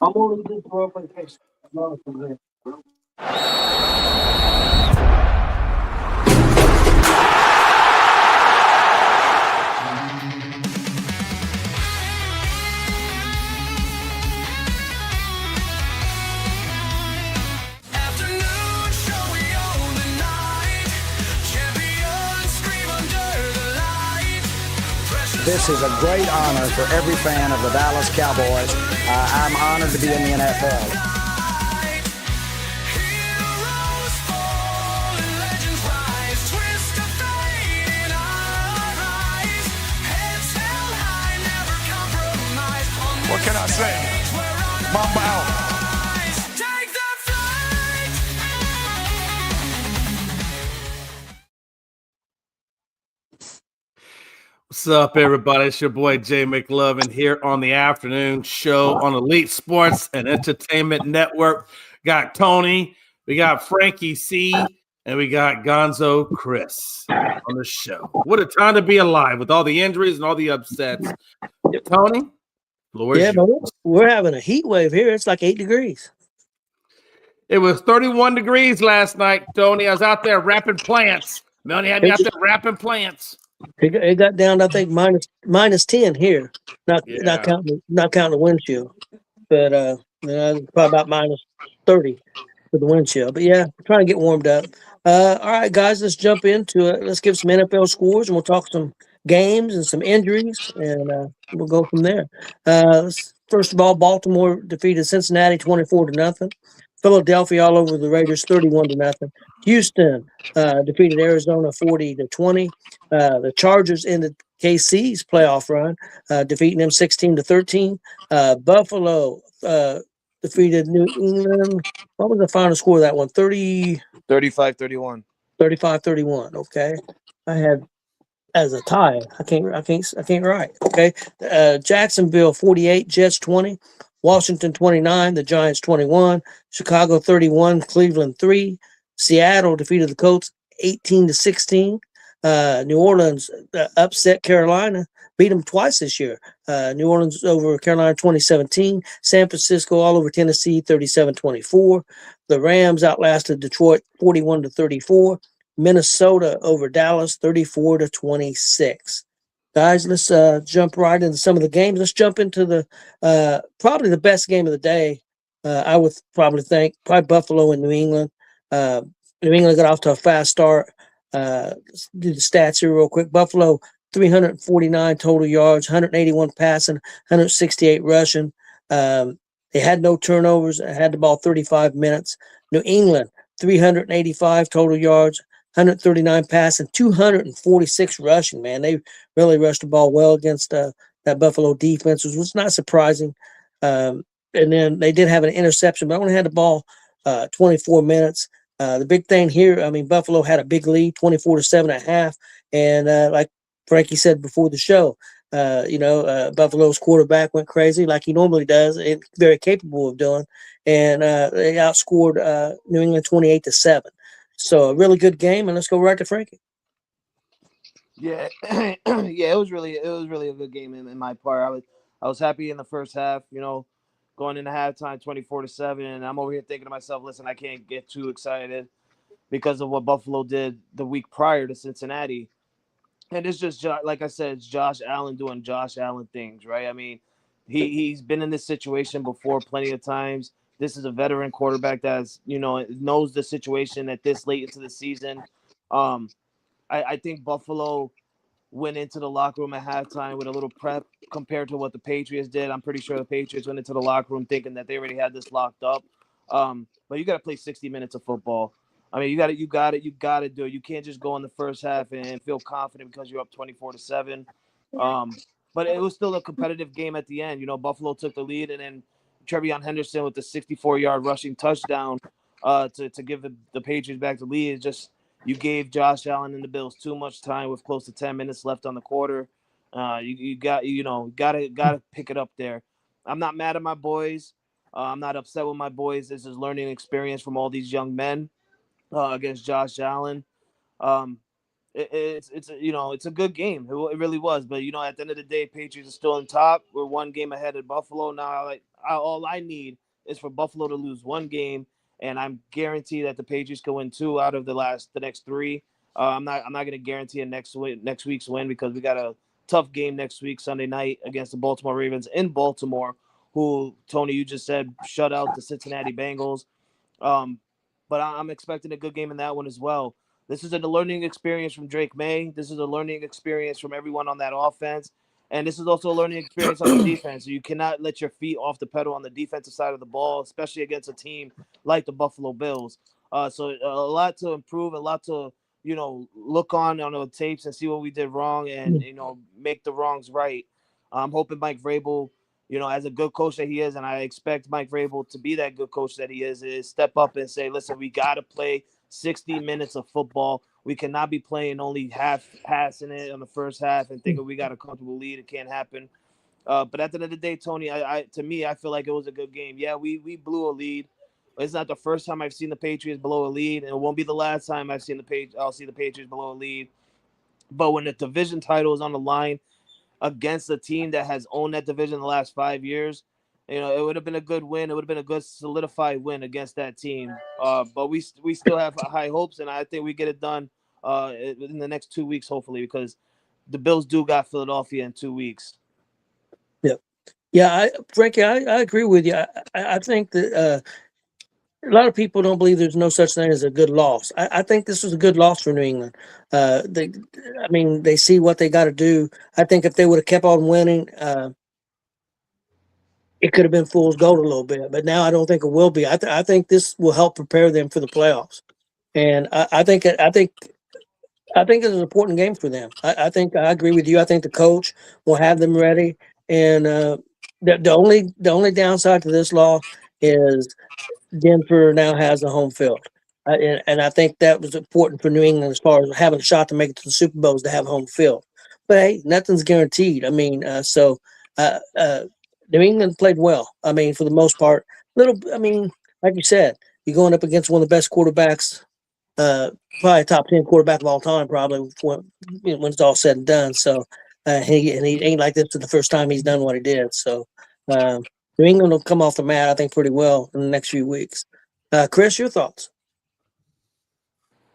I'm only good for vacation. No, for that. Afternoon show, we own the night. Champions scream under the light. This is a great honor for every fan of the Dallas Cowboys. I'm honored to be in the NFL. Heroes fall and legends rise. Twist of fate in our eyes. Heads held high, never compromise. What can I say? Mamba out. Take the flight. What's up, everybody? It's your boy Jay McLovin here on the afternoon show on Elite Sports and Entertainment Network. Got Tony, we got Frankie C, and we got Gonzo Chris on the show. What a time to be alive with all the injuries and all the upsets. Tony, floor is Yeah, but yours. we're having a heat wave here. It's like 8 degrees. It was 31 degrees last night, Tony. I was out there wrapping plants. Melanie had me out there wrapping plants. It got down, I think, minus 10 here. Not Yeah. counting the wind chill, but probably about minus 30 for the wind chill. But yeah, we're trying to get warmed up. All right, guys, let's jump into it. Let's give some NFL scores, and we'll talk some games and some injuries, and we'll go from there. First of all, Baltimore defeated Cincinnati 24-0. Philadelphia all over the Raiders 31-0. Houston defeated Arizona 40-20. The Chargers ended KC's playoff run, defeating them 16-13. Buffalo defeated New England. What was the final score of that one? 35-31. 35-31. Okay, I had as a tie. I can't write. Okay, Jacksonville 48, Jets 20. Washington 29, the Giants 21, Chicago 31, Cleveland 3, Seattle defeated the Colts 18-16. New Orleans upset Carolina, beat them twice this year. New Orleans over Carolina 2017, San Francisco all over Tennessee 37-24. The Rams outlasted Detroit 41-34. Minnesota over Dallas 34-26. Guys, let's jump right into some of the games. Let's jump into the probably the best game of the day. I would probably think Buffalo and New England. New England got off to a fast start. Let's do the stats here real quick. Buffalo 349 total yards, 181 passing, 168 rushing. They had no turnovers. Had the ball 35 minutes. New England 385 total yards, 139 passing, 246 rushing, man. They really rushed the ball well against that Buffalo defense, which was not surprising. And then they did have an interception, but only had the ball 24 minutes. The big thing here, I mean, Buffalo had a big lead, 24-7 at half. And like Frankie said before the show, Buffalo's quarterback went crazy like he normally does and very capable of doing. And they outscored New England 28-7. So a really good game, and let's go right to Frankie. Yeah, yeah, it was really a good game in my part. I was happy in the first half, going into halftime 24-7, and I'm over here thinking to myself, listen, I can't get too excited because of what Buffalo did the week prior to Cincinnati. And it's just like I said, it's Josh Allen doing Josh Allen things, right? I mean, he's been in this situation before plenty of times. This is a veteran quarterback that's, knows the situation at this late into the season. I think Buffalo went into the locker room at halftime with a little prep compared to what the Patriots did. I'm pretty sure the Patriots went into the locker room thinking that they already had this locked up. But you got to play 60 minutes of football. I mean, you got to do it. You can't just go in the first half and feel confident because you're up 24-7. But it was still a competitive game at the end. Buffalo took the lead, and then Trevion Henderson with the 64-yard rushing touchdown to give the Patriots back the lead. It's just you gave Josh Allen and the Bills too much time with close to 10 minutes left on the quarter. You got to pick it up there. I'm not mad at my boys. I'm not upset with my boys. This is learning experience from all these young men against Josh Allen. It's a good game. It really was. But at the end of the day, Patriots are still on top. We're one game ahead of Buffalo now. all I need is for Buffalo to lose one game, and I'm guaranteed that the Patriots can win 2 out of the next 3. I'm not going to guarantee a next week's win because we got a tough game next week, Sunday night, against the Baltimore Ravens in Baltimore, who, Tony, you just said shut out the Cincinnati Bengals. But I'm expecting a good game in that one as well. This is a learning experience from Drake May. This is a learning experience from everyone on that offense. And this is also a learning experience on the defense. You cannot let your feet off the pedal on the defensive side of the ball, especially against a team like the Buffalo Bills. So a lot to improve, a lot to, look on the tapes and see what we did wrong and, make the wrongs right. I'm hoping Mike Vrabel, as a good coach that he is, and I expect Mike Vrabel to be that good coach that he is step up and say, listen, we got to play 60 minutes of football. We cannot be playing only half passing it on the first half and thinking we got a comfortable lead. It can't happen. But at the end of the day, Tony, I feel like it was a good game. Yeah, we blew a lead. It's not the first time I've seen the Patriots blow a lead, and it won't be the last time I'll see the Patriots blow a lead. But when the division title is on the line against a team that has owned that division the last 5 years, it would have been a good win. It would have been a good solidified win against that team. But we still have high hopes, and I think we get it done in the next 2 weeks, hopefully, because the Bills do got Philadelphia in 2 weeks. Yeah, Frankie, I agree with you. I think that a lot of people don't believe there's no such thing as a good loss. I think this was a good loss for New England. They see what they got to do. I think if they would have kept on winning, it could have been fool's gold a little bit. But now I don't think it will be. I think this will help prepare them for the playoffs. And I think it's an important game for them. I think I agree with you. I think the coach will have them ready. And the only downside to this loss is Denver now has a home field. And I think that was important for New England as far as having a shot to make it to the Super Bowls to have home field. But hey, nothing's guaranteed. New England played well. For the most part, like you said, you're going up against one of the best quarterbacks, probably a top 10 quarterback of all time, probably when it's all said and done. So, he ain't like this for the first time he's done what he did. So, New England will come off the mat, I think, pretty well in the next few weeks. Chris, your thoughts?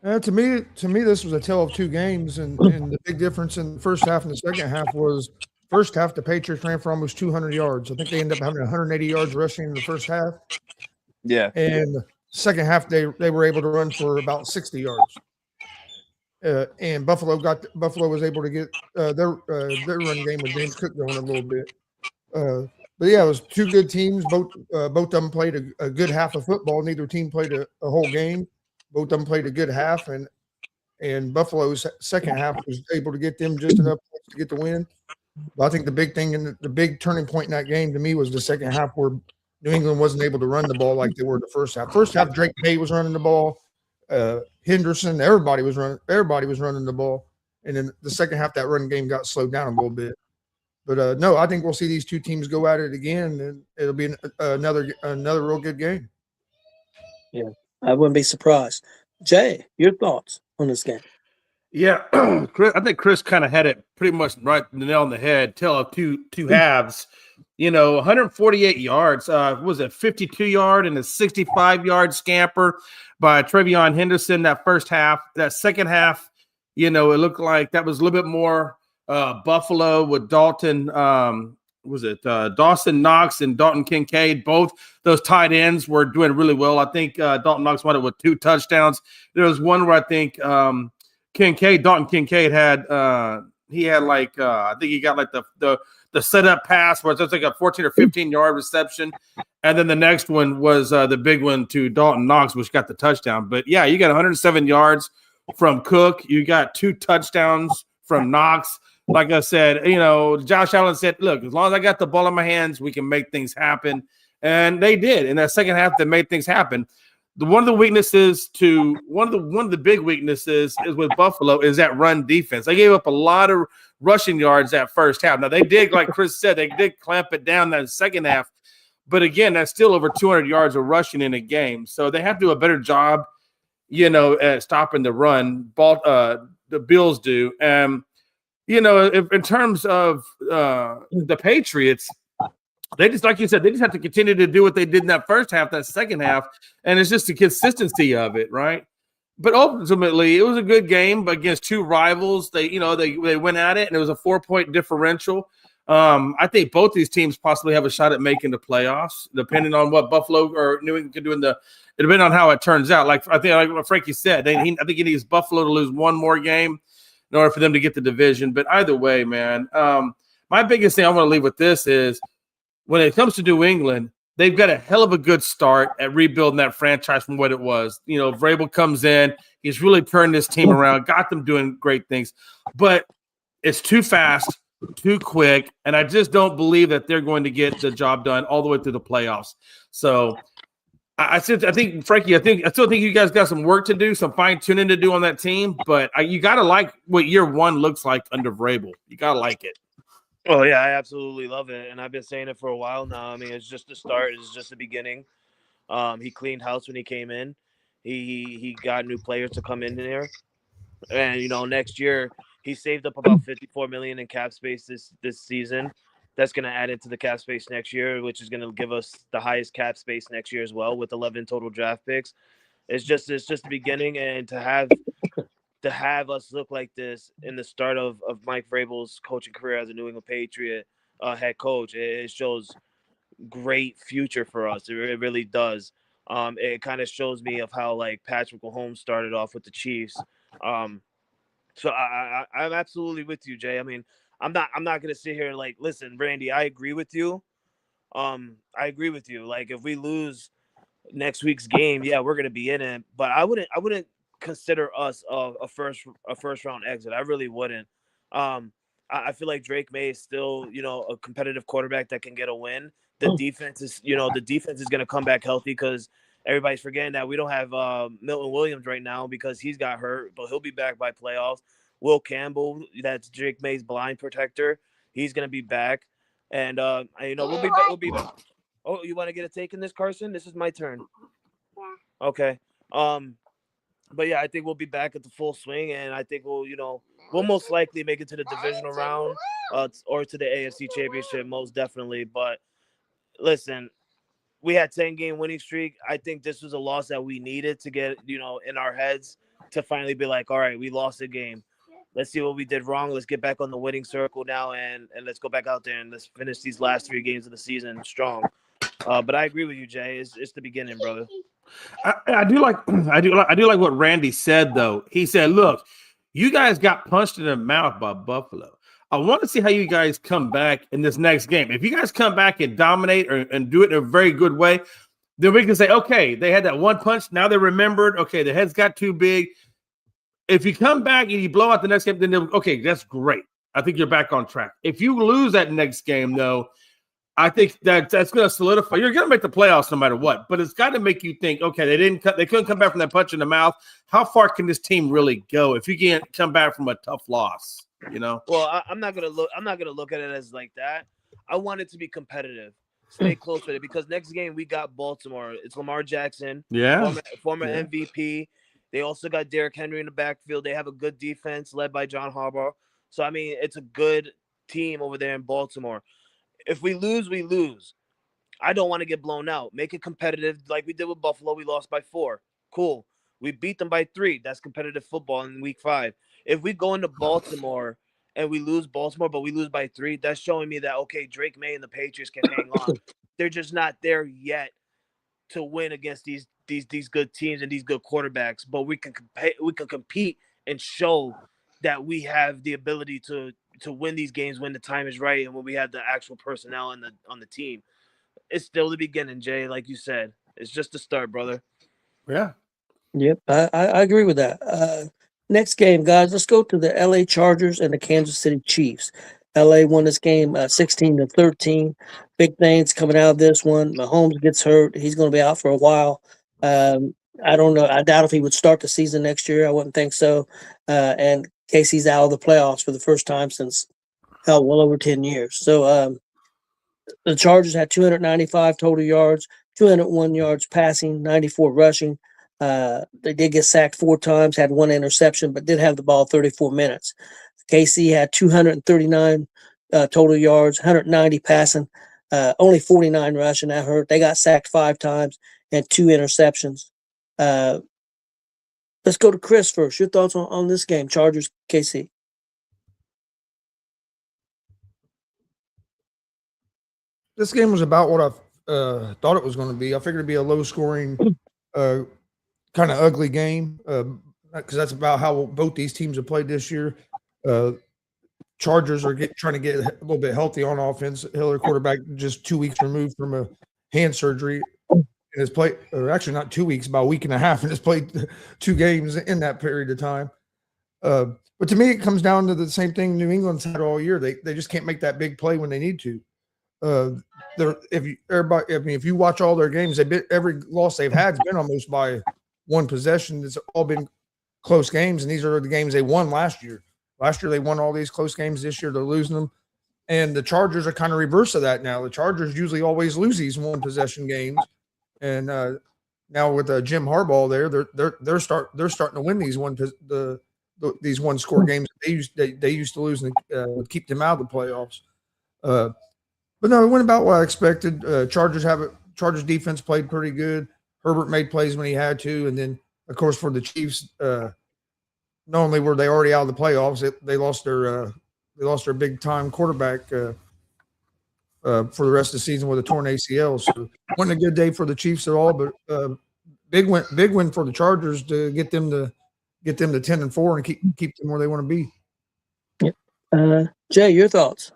To me, this was a tale of two games, and the big difference in the first half and the second half was first half the Patriots ran for almost 200 yards. I think they ended up having 180 yards rushing in the first half. Yeah, and the second half they were able to run for about 60 yards. And Buffalo was able to get their run game with James Cook going a little bit. But yeah, it was two good teams. Both of them played a good half of football. Neither team played a whole game. Both of them played a good half, and Buffalo's second half was able to get them just enough to get the win. But I think the big thing and the big turning point in that game to me was the second half where New England wasn't able to run the ball like they were the first half. First half, Drake May was running the ball. Henderson, everybody was running the ball. And then the second half, that run game got slowed down a little bit. But no, I think we'll see these two teams go at it again, and it'll be another real good game. Yeah, I wouldn't be surprised. Jay, your thoughts on this game? Yeah, I think Chris kind of had it pretty much right the nail on the head. Tell of two halves. 148 yards. Was it 52-yard and a 65-yard scamper by Trevion Henderson that first half. That second half, it looked like that was a little bit more Buffalo with Dalton. Dawson Knox and Dalton Kincaid? Both those tight ends were doing really well. I think Dalton Knox went up with 2 touchdowns. There was one where I think Dalton Kincaid had I think he got like the setup pass where it's just like a 14 or 15-yard reception. And then the next one was the big one to Dalton Knox, which got the touchdown. But yeah, you got 107 yards from Cook. You got 2 touchdowns from Knox. Like I said, Josh Allen said, look, as long as I got the ball in my hands, we can make things happen. And they did. In that second half, they made things happen. One of the big weaknesses is with Buffalo is that run defense. They gave up a lot of rushing yards that first half. Now, they did, like Chris said, they did clamp it down that second half. But again, that's still over 200 yards of rushing in a game. So they have to do a better job, at stopping the run. The Bills do. If in terms of the Patriots, They just, like you said, they just have to continue to do what they did in that first half, that second half, and it's just the consistency of it, right? But ultimately, it was a good game against two rivals. They went at it, and it was a 4-point differential. I think both these teams possibly have a shot at making the playoffs, depending on what Buffalo or New England can do it depends on how it turns out. Like what Frankie said, I think he needs Buffalo to lose one more game in order for them to get the division. But either way, man, my biggest thing I want to leave with this is when it comes to New England, they've got a hell of a good start at rebuilding that franchise from what it was. Vrabel comes in. He's really turned this team around, got them doing great things. But it's too fast, too quick, and I just don't believe that they're going to get the job done all the way through the playoffs. So I think, Frankie, I still think you guys got some work to do, some fine-tuning to do on that team. But you got to like what year one looks like under Vrabel. You got to like it. Oh yeah, I absolutely love it, and I've been saying it for a while now. I mean, it's just the start, it's just the beginning. He cleaned house when he came in. He got new players to come in there, and next year he saved up about $54 million in cap space this season. That's going to add into the cap space next year, which is going to give us the highest cap space next year as well, with 11 total draft picks. It's just the beginning, and to have us look like this in the start of Mike Vrabel's coaching career as a New England Patriot head coach, it shows great future for us. It really does. It kind of shows me of how like Patrick Mahomes started off with the Chiefs. So I'm absolutely with you, Jay. I mean, I'm not gonna sit here and like, listen, Randy, I agree with you. I agree with you. Like, if we lose next week's game, yeah, we're gonna be in it. But I wouldn't consider us a first round exit. I really wouldn't. I feel like Drake May is still, a competitive quarterback that can get a win. The defense is going to come back healthy, because everybody's forgetting that we don't have Milton Williams right now because he's got hurt, but he'll be back by playoffs. Will Campbell, that's Drake May's blind protector, he's going to be back. And we'll be back. Oh, you want to get a take in this, Carson? This is my turn. Yeah. Okay. But yeah, I think we'll be back at the full swing, and I think we'll most likely make it to the divisional round, or to the AFC Championship, most definitely. But listen, we had 10-game winning streak. I think this was a loss that we needed to get, in our heads, to finally be like, all right, we lost a game. Let's see what we did wrong. Let's get back on the winning circle now, and let's go back out there and let's finish these last 3 games of the season strong. But I agree with you, Jay. It's the beginning, brother. I do like what Randy said, though. He said, look, you guys got punched in the mouth by Buffalo. I want to see how you guys come back in this next game. If you guys come back and dominate and do it in a very good way, then we can say, okay, they had that one punch. Now they're remembered. Okay, the heads got too big. If you come back and you blow out the next game, then okay, that's great. I think you're back on track. If you lose that next game, though, I think that's going to solidify. You're going to make the playoffs no matter what, but it's got to make you think, okay, they couldn't come back from that punch in the mouth. How far can this team really go if you can't come back from a tough loss? Well, I'm not gonna look at it as like that. I want it to be competitive. Stay close with it, because next game we got Baltimore. It's Lamar Jackson, former MVP. They also got Derrick Henry in the backfield. They have a good defense led by John Harbaugh. So I mean, it's a good team over there in Baltimore. If we lose, we lose. I don't want to get blown out. Make it competitive, like we did with Buffalo. We lost by 4. Cool. We beat them by 3. That's competitive football in week 5. If we go into Baltimore and we lose Baltimore, but we lose by 3, that's showing me that, okay, Drake May and the Patriots can hang on. They're just not there yet to win against these good teams and these good quarterbacks. But we can compete and show that we have the ability to win these games when the time is right and when we have the actual personnel on the team. It's still the beginning, Jay, like you said. It's just the start, brother. Yeah. Yep, I agree with that. Next game, guys, let's go to the LA Chargers and the Kansas City Chiefs. LA won this game 16-13. Big things coming out of this one. Mahomes gets hurt. He's going to be out for a while. I don't know. I doubt if he would start the season next year. I wouldn't think so. And Casey's out of the playoffs for the first time since, well over 10 years. So the Chargers had 295 total yards, 201 yards passing, 94 rushing. They did get sacked 4 times, had 1 interception, but did have the ball 34 minutes. KC had 239 total yards, 190 passing, Only 49 rushing. That hurt. They got sacked 5 times and 2 interceptions. Let's go to Chris first. Your thoughts on this game, Chargers KC? This game was about what I thought it was going to be. I figured it'd be a low-scoring, kind of ugly game because that's about how both these teams have played this year. Chargers are trying to get a little bit healthy on offense. Hiller quarterback just 2 weeks removed from a hand surgery and has played, or actually not 2 weeks, about a week and a half, and has played 2 games in that period of time. But to me, it comes down to the same thing New England's had all year. They just can't make that big play when they need to. If you watch all their games, every loss they've had has been almost by 1 possession. It's all been close games, and these are the games they won last year. Last year they won all these close games. This year they're losing them, and the Chargers are kind of reverse of that now. The Chargers usually always lose these 1 possession games, and now with Jim Harbaugh there, they're starting to win these these 1 score games they used to lose and keep them out of the playoffs. But no, it went about what I expected. Chargers defense played pretty good. Herbert made plays when he had to, and then of course for the Chiefs, not only were they already out of the playoffs, they lost their big time quarterback for the rest of the season with a torn ACL. So wasn't a good day for the Chiefs at all, but big win for the Chargers to get them to 10-4 and keep them where they want to be. Yep. Jay, your thoughts?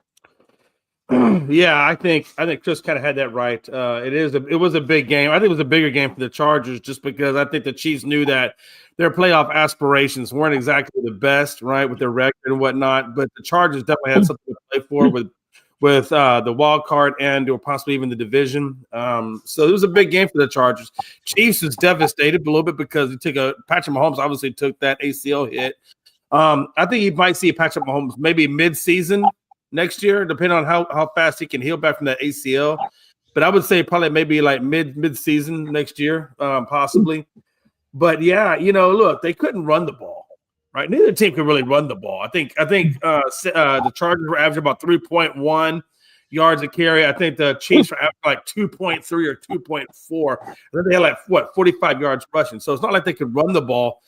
Yeah, I think Chris kind of had that right. It was a big game. I think it was a bigger game for the Chargers just because I think the Chiefs knew that their playoff aspirations weren't exactly the best, right, with their record and whatnot. But the Chargers definitely had something to play for with the wild card and or possibly even the division. So it was a big game for the Chargers. Chiefs was devastated a little bit because Patrick Mahomes obviously took that ACL hit. I think you might see Patrick Mahomes maybe mid-season next year, depending on how fast he can heal back from that ACL. But I would say probably maybe like mid-season next year, possibly. But yeah, look, they couldn't run the ball, right? Neither team could really run the ball. I think the Chargers were averaging about 3.1 yards a carry. I think the Chiefs were averaging like 2.3 or 2.4. And then they had 45 yards rushing. So it's not like they could run the ball.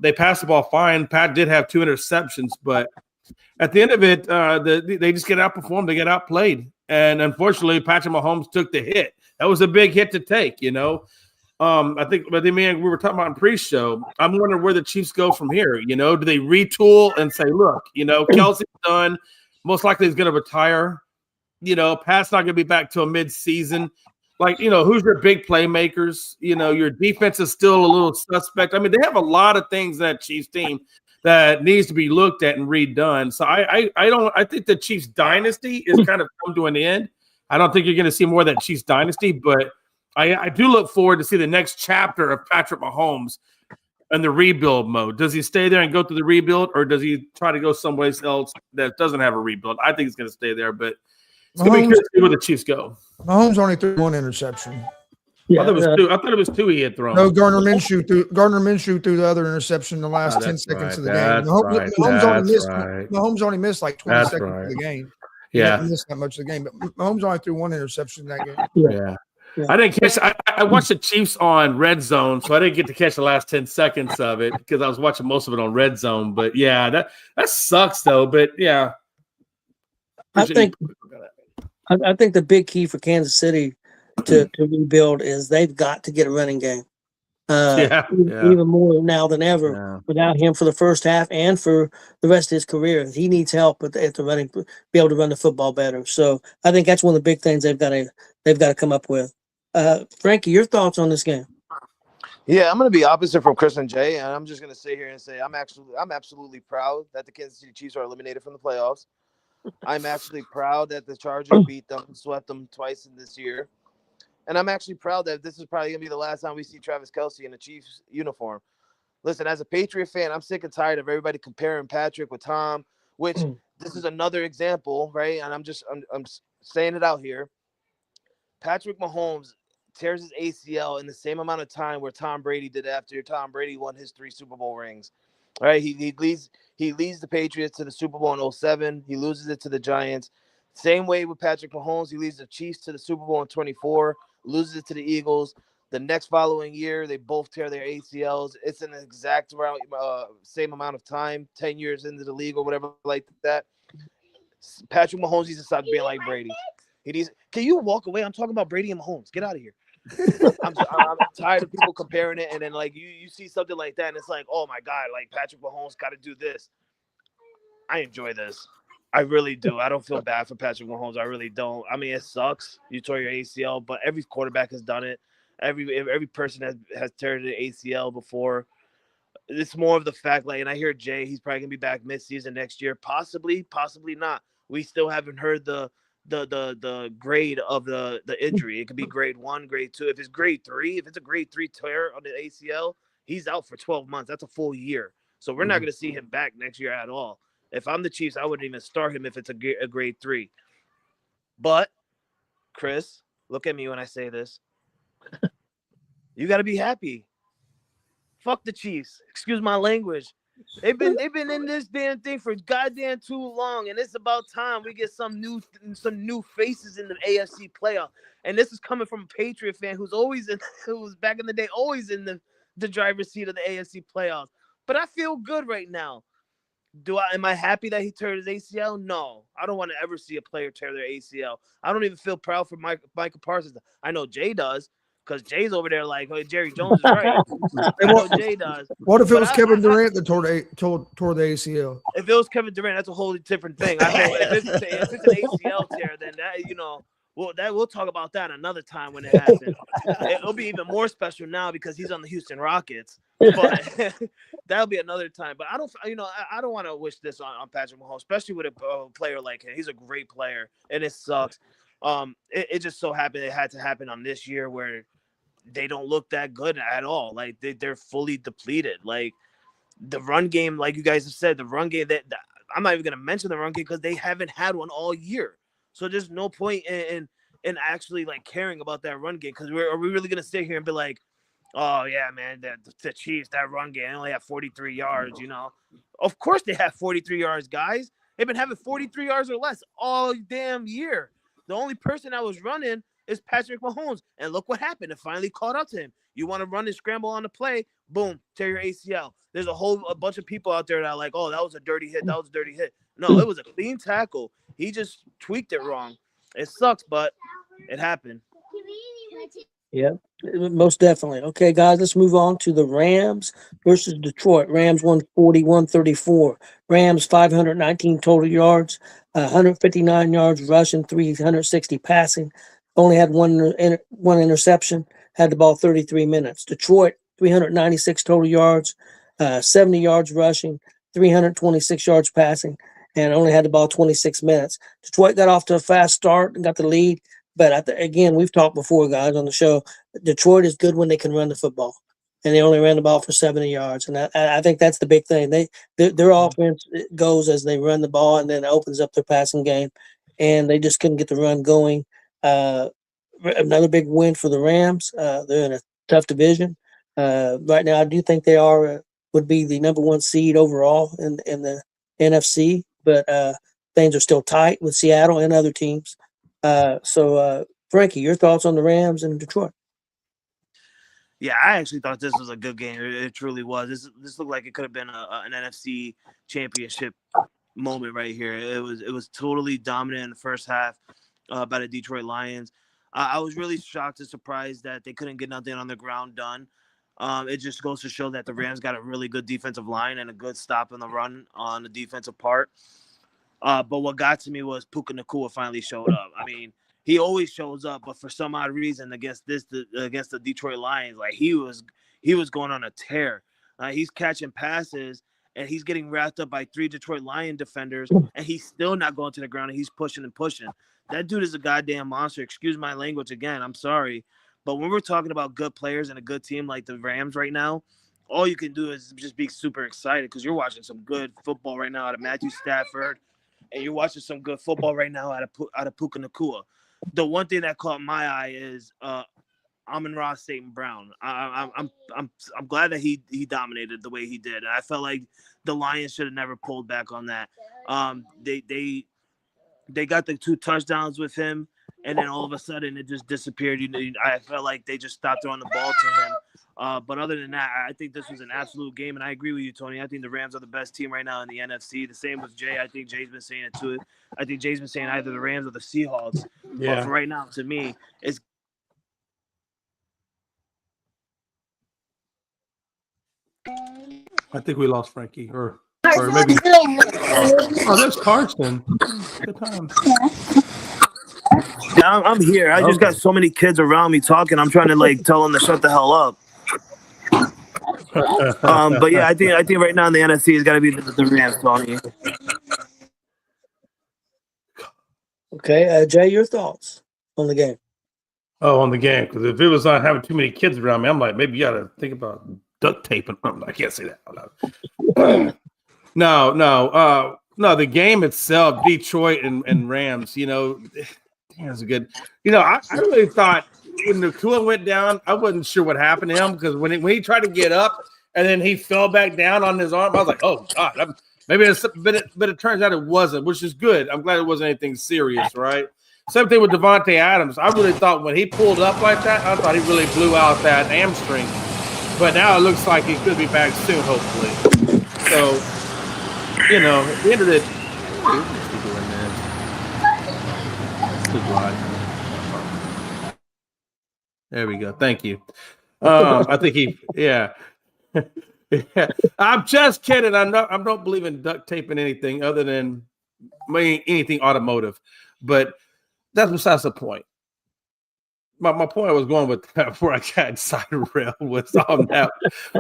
They passed the ball fine. Pat did have 2 interceptions, but at the end of it, they just get outperformed. They get outplayed. And unfortunately, Patrick Mahomes took the hit. That was a big hit to take, I think, but we were talking about in pre-show. I'm wondering where the Chiefs go from here. Do they retool and say, look, Kelsey's done. Most likely he's going to retire. Pat's not going to be back till mid-season. Who's your big playmakers? Your defense is still a little suspect. I mean, they have a lot of things in that Chiefs team that needs to be looked at and redone. So I think the Chiefs dynasty is kind of come to an end. I don't think you're going to see more of that Chiefs dynasty, but I do look forward to see the next chapter of Patrick Mahomes and the rebuild mode. Does he stay there and go through the rebuild, or does he try to go someplace else that doesn't have a rebuild? I think he's going to stay there, but it's going to be curious to see where the Chiefs go. Mahomes only threw 1 interception. Yeah, I thought it was 2 he had thrown. No, Gardner Minshew threw the other interception in the last 10 seconds of the game. Mahomes only missed like 20 seconds of the game. He didn't miss that much of the game, but Mahomes only threw 1 interception in that game. Yeah. I didn't catch. I watched the Chiefs on Red Zone, so I didn't get to catch the last 10 seconds of it because I was watching most of it on Red Zone. But yeah, that sucks though. But yeah, I think the big key for Kansas City to rebuild is they've got to get a running game. Even more now than ever without him for the first half and for the rest of his career. He needs help at the running, be able to run the football better. So I think that's one of the big things they've got to come up with. Frankie, your thoughts on this game? Yeah, I'm going to be opposite from Chris and Jay, and I'm just going to sit here and say I'm absolutely proud that the Kansas City Chiefs are eliminated from the playoffs. I'm actually proud that the Chargers beat them and swept them twice in this year. And I'm actually proud that this is probably going to be the last time we see Travis Kelce in a Chiefs uniform. Listen, as a Patriot fan, I'm sick and tired of everybody comparing Patrick with Tom, which this is another example, right? And I'm saying it out here. Patrick Mahomes tears his ACL in the same amount of time where Tom Brady did after Tom Brady won his 3 Super Bowl rings. All right, he leads the Patriots to the Super Bowl in 2007. He loses it to the Giants. Same way with Patrick Mahomes. He leads the Chiefs to the Super Bowl in 24, loses it to the Eagles. The next following year, they both tear their ACLs. It's an exact same amount of time, 10 years into the league or whatever like that. Patrick Mahomes needs to stop being like Brady. Can you walk away? I'm talking about Brady and Mahomes. Get out of here. I'm tired of people comparing it, and then like you see something like that, and it's like, oh my God, like Patrick Mahomes got to do this. I enjoy this. I really do. I don't feel bad for Patrick Mahomes. I really don't. I mean, it sucks. You tore your ACL, but every quarterback has done it. Every person has teared the ACL before. It's more of the fact, like, and I hear Jay, he's probably gonna be back mid-season next year, possibly not. We still haven't heard the grade of the injury. It could be grade 1, grade 2. If it's grade 3, if it's a grade 3 tear on the ACL, he's out for 12 months. That's a full year. So we're not gonna see him back next year at all. If I'm the Chiefs, I wouldn't even start him if it's a grade 3. But Chris, look at me when I say this. You got to be happy. Fuck the Chiefs. Excuse my language. They've been in this damn thing for goddamn too long, and it's about time we get some new faces in the AFC playoff. And this is coming from a Patriot fan who was back in the day always in the driver's seat of the AFC playoffs. But I feel good right now. Am I happy that he tore his ACL? No. I don't want to ever see a player tear their ACL. I don't even feel proud for Micah Parsons. I know Jay does, because Jay's over there like, oh, Jerry Jones is right. I know Jay does. What if it was Kevin Durant that tore the ACL? If it was Kevin Durant, that's a whole different thing. I know if it's an ACL tear, then that, we'll talk about that another time when it happens. It'll be even more special now because he's on the Houston Rockets. But that'll be another time. But I don't want to wish this on Patrick Mahomes, especially with a player like him. He's a great player, and it sucks. It just so happened it had to happen on this year where they don't look that good at all. Like they're fully depleted. Like the run game, like you guys have said, the run game that I'm not even gonna mention the run game because they haven't had one all year. So there's no point in actually like caring about that run game because are we really gonna sit here and be like, oh yeah, man, the Chiefs, that run game, they only have 43 yards, Of course they have 43 yards, guys. They've been having 43 yards or less all damn year. The only person that was running is Patrick Mahomes. And look what happened. It finally caught up to him. You want to run and scramble on the play, boom, tear your ACL. There's a bunch of people out there that are like, oh, that was a dirty hit. That was a dirty hit. No, it was a clean tackle. He just tweaked it wrong. It sucks, but it happened. Yeah, most definitely. Okay, guys, let's move on to the Rams versus Detroit. Rams 140-134. Rams 519 total yards, 159 yards rushing, 360 passing. Only had one interception. Had the ball 33 minutes. Detroit 396 total yards, 70 yards rushing, 326 yards passing, and only had the ball 26 minutes. Detroit got off to a fast start and got the lead. But again, we've talked before, guys, on the show. Detroit is good when they can run the football, and they only ran the ball for 70 yards. And I think that's the big thing. Their offense goes as they run the ball, and then it opens up their passing game. And they just couldn't get the run going. Another big win for the Rams. They're in a tough division right now. I do think they would be the number 1 seed overall in the NFC, but things are still tight with Seattle and other teams. So Frankie, your thoughts on the Rams and Detroit? Yeah, I actually thought this was a good game. It truly was. This looked like it could have been an NFC championship moment right here. It was totally dominant in the first half by the Detroit Lions. I was really shocked and surprised that they couldn't get nothing on the ground done. It just goes to show that the Rams got a really good defensive line and a good stop in the run on the defensive part. But what got to me was Puka Nacua finally showed up. I mean, he always shows up, but for some odd reason against the Detroit Lions, like he was going on a tear. He's catching passes and he's getting wrapped up by 3 Detroit Lion defenders, and he's still not going to the ground, and he's pushing and pushing. That dude is a goddamn monster. Excuse my language again. I'm sorry. But when we're talking about good players and a good team like the Rams right now, all you can do is just be super excited because you're watching some good football right now out of Matthew Stafford, and you're watching some good football right now out of Puka Nacua. The one thing that caught my eye is Amon-Ra St. Brown. I'm glad that he dominated the way he did. And I felt like the Lions should have never pulled back on that. they got the 2 touchdowns with him, and then all of a sudden it just disappeared. I felt like they just stopped throwing the ball to him. But other than that, I think this was an absolute game, and I agree with you, Tony. I think the Rams are the best team right now in the NFC. The same with Jay. I think Jay's been saying it too. I think Jay's been saying either the Rams or the Seahawks. Yeah. But for right now, to me, it's I think we lost Frankie, or maybe. Oh, there's Carson. Good time. yeah, I'm here. I just got so many kids around me talking. I'm trying to like tell them to shut the hell up. But yeah, I think right now in the NFC it's got to be the Rams, Tony. Okay, Jay, your thoughts on the game? Oh, on the game, because if it was not having too many kids around me, I'm like, maybe you got to think about duct taping. I can't say that out loud. No. The game itself, Detroit and Rams. It's good. I really thought when the Tua went down, I wasn't sure what happened to him, because when he tried to get up and then he fell back down on his arm, I was like, oh God, maybe it's, but it turns out it wasn't, which is good. I'm glad it wasn't anything serious, right? Same thing with Devontae Adams. I really thought when he pulled up like that, I thought he really blew out that hamstring. But now it looks like he could be back soon, hopefully. So, at the end of the there we go. Thank you. I think yeah. I'm just kidding. I don't believe in duct taping anything other than anything automotive. But that's besides the point. My point I was going with that before I got inside the rail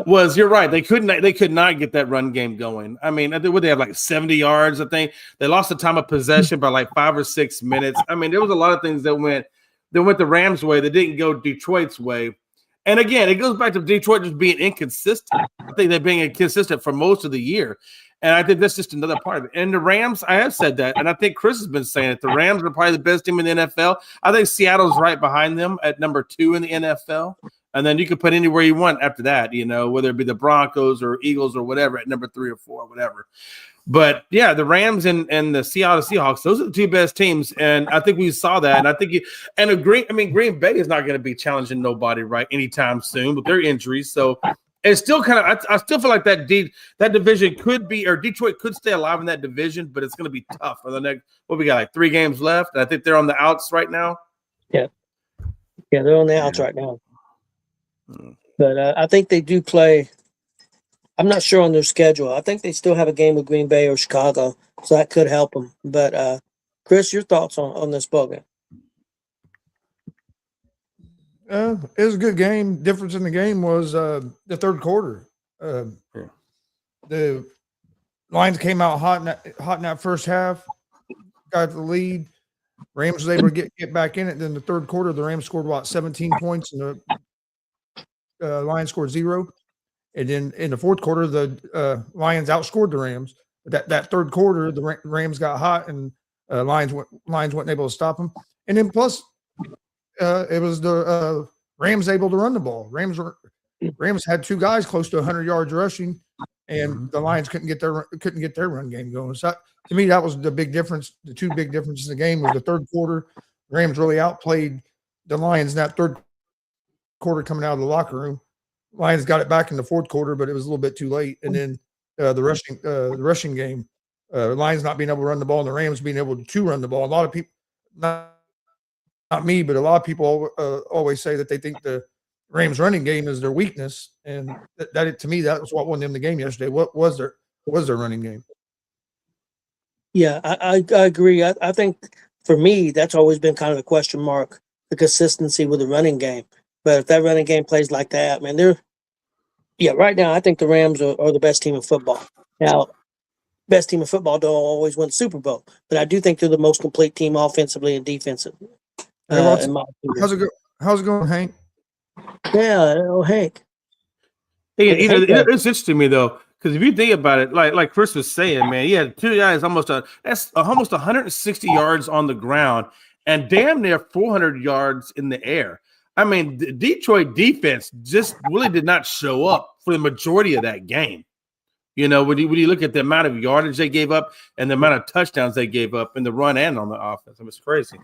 was you're right. They could not get that run game going. I mean, would they have like 70 yards? I think they lost the time of possession by like 5 or 6 minutes. I mean, there was a lot of things that went the Rams' way that didn't go Detroit's way. And again, it goes back to Detroit just being inconsistent. I think they're being inconsistent for most of the year. And I think that's just another part of it. And the Rams, I have said that, and I think Chris has been saying it. The Rams are probably the best team in the NFL. I think Seattle's right behind them at number 2 in the NFL. And then you can put anywhere you want after that, whether it be the Broncos or Eagles or whatever at number 3 or 4, whatever. But yeah, the Rams and the Seattle Seahawks, those are the 2 best teams. And I think we saw that. And I think Green Bay is not going to be challenging nobody right anytime soon with their injuries. So it's still kind of, I still feel like that division could be, or Detroit could stay alive in that division, but it's going to be tough for the next, we got like 3 games left. And I think they're on the outs right now. Yeah, they're on the outs right now. But I think they do play. I'm not sure on their schedule. I think they still have a game with Green Bay or Chicago, so that could help them. But Chris, your thoughts on this ball game? It was a good game. Difference in the game was the third quarter. The Lions came out hot in that first half, got the lead. Rams was able to get back in it. Then the third quarter, the Rams scored 17 points, and the Lions scored 0. And then in the fourth quarter, the Lions outscored the Rams. That third quarter, the Rams got hot, and Lions weren't able to stop them. And then plus, it was the Rams able to run the ball. Rams had 2 guys close to 100 yards rushing, and the Lions couldn't get their run game going. So to me, that was the big difference. The 2 big differences in the game was the third quarter. Rams really outplayed the Lions in that third quarter coming out of the locker room. Lions got it back in the fourth quarter, but it was a little bit too late. And then the rushing game, Lions not being able to run the ball, and the Rams being able to run the ball. A lot of people, not me, but a lot of people always say that they think the Rams running game is their weakness, and that to me, that was what won them the game yesterday. What was their running game? Yeah, I agree. I think for me, that's always been kind of a question mark, the consistency with the running game. But if that running game plays like that, man, right now, I think the Rams are the best team in football. Now, best team in football don't always win the Super Bowl, but I do think they're the most complete team offensively and defensively. How's it going, Hank? Yeah, Hank. It's interesting to me, though, because if you think about it, like Chris was saying, man, he had 2 guys that's almost 160 yards on the ground and damn near 400 yards in the air. I mean, the Detroit defense just really did not show up for the majority of that game. You know, when you look at the amount of yardage they gave up and the amount of touchdowns they gave up in the run and on the offense, I mean, it's crazy.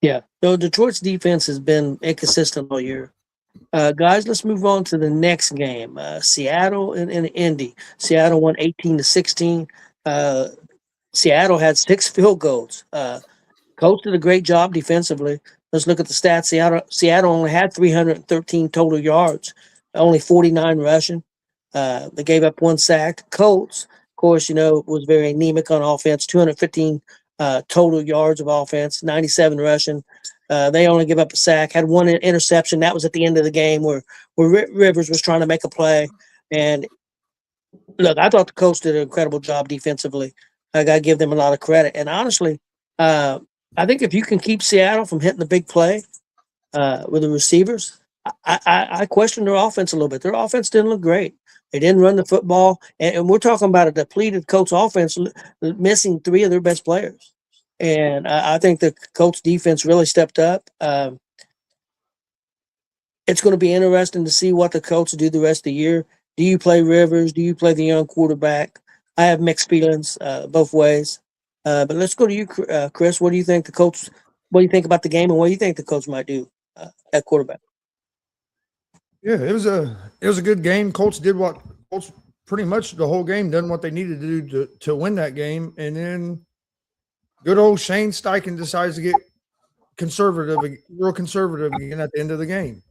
Yeah. So Detroit's defense has been inconsistent all year. Guys, let's move on to the next game. Seattle and Indy. Seattle won 18-16. Seattle had 6 field goals. Coach did a great job defensively. Let's look at the stats. Seattle only had 313 total yards, only 49 rushing. They gave up 1 sack. Colts, of course, was very anemic on offense, 215 total yards of offense, 97 rushing. They only give up a sack, had 1 interception. That was at the end of the game where Rivers was trying to make a play. And look, I thought the Colts did an incredible job defensively. I got to give them a lot of credit. And honestly, I think if you can keep Seattle from hitting the big play with the receivers, I question their offense a little bit. Their offense didn't look great. They didn't run the football. And we're talking about a depleted Colts offense missing 3 of their best players. And I think the Colts defense really stepped up. It's going to be interesting to see what the Colts do the rest of the year. Do you play Rivers? Do you play the young quarterback? I have mixed feelings both ways. But let's go to you, Chris. What do you think the Colts? What do you think about the game, and what do you think the Colts might do at quarterback? Yeah, it was a good game. Colts pretty much the whole game done what they needed to do to win that game, and then good old Shane Steichen decides to get real conservative again at the end of the game.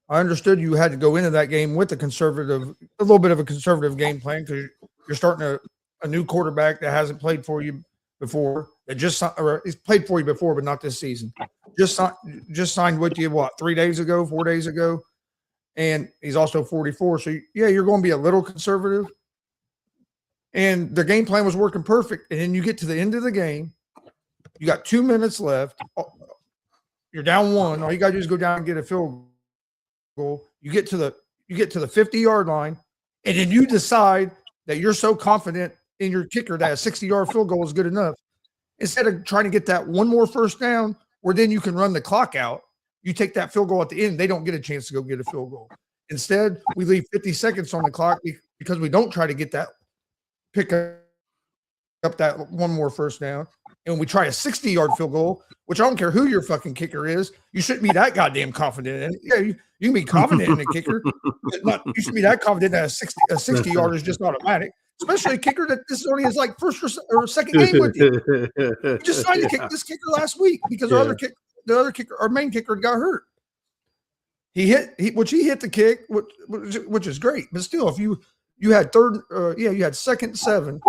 I understood you had to go into that game with a little bit of a conservative game plan because you're starting a new quarterback that hasn't played for you before. That he's played for you before, but not this season. Just signed with you 4 days ago, and he's also 44. So yeah, you're going to be a little conservative. And the game plan was working perfect. And then you get to the end of the game, you got 2 minutes left. You're down 1. All you got to do is go down and get a field goal. You get to the 50-yard line, and then you decide that you're so confident in your kicker that a 60-yard field goal is good enough. Instead of trying to get that one more first down where then you can run the clock out, you take that field goal at the end. They don't get a chance to go get a field goal. Instead, we leave 50 seconds on the clock because we don't try to get that pick up that one more first down. And we try a 60-yard field goal, which I don't care who your fucking kicker is. You shouldn't be that goddamn confident in it. Yeah, you can be confident in a kicker, but you should be that confident that a 60-yard is just automatic. Especially a kicker that this is only his first or second game with you. We just signed to kick this kicker last week because our main kicker got hurt. He hit the kick, which is great. But still, if you had you had 2nd and 7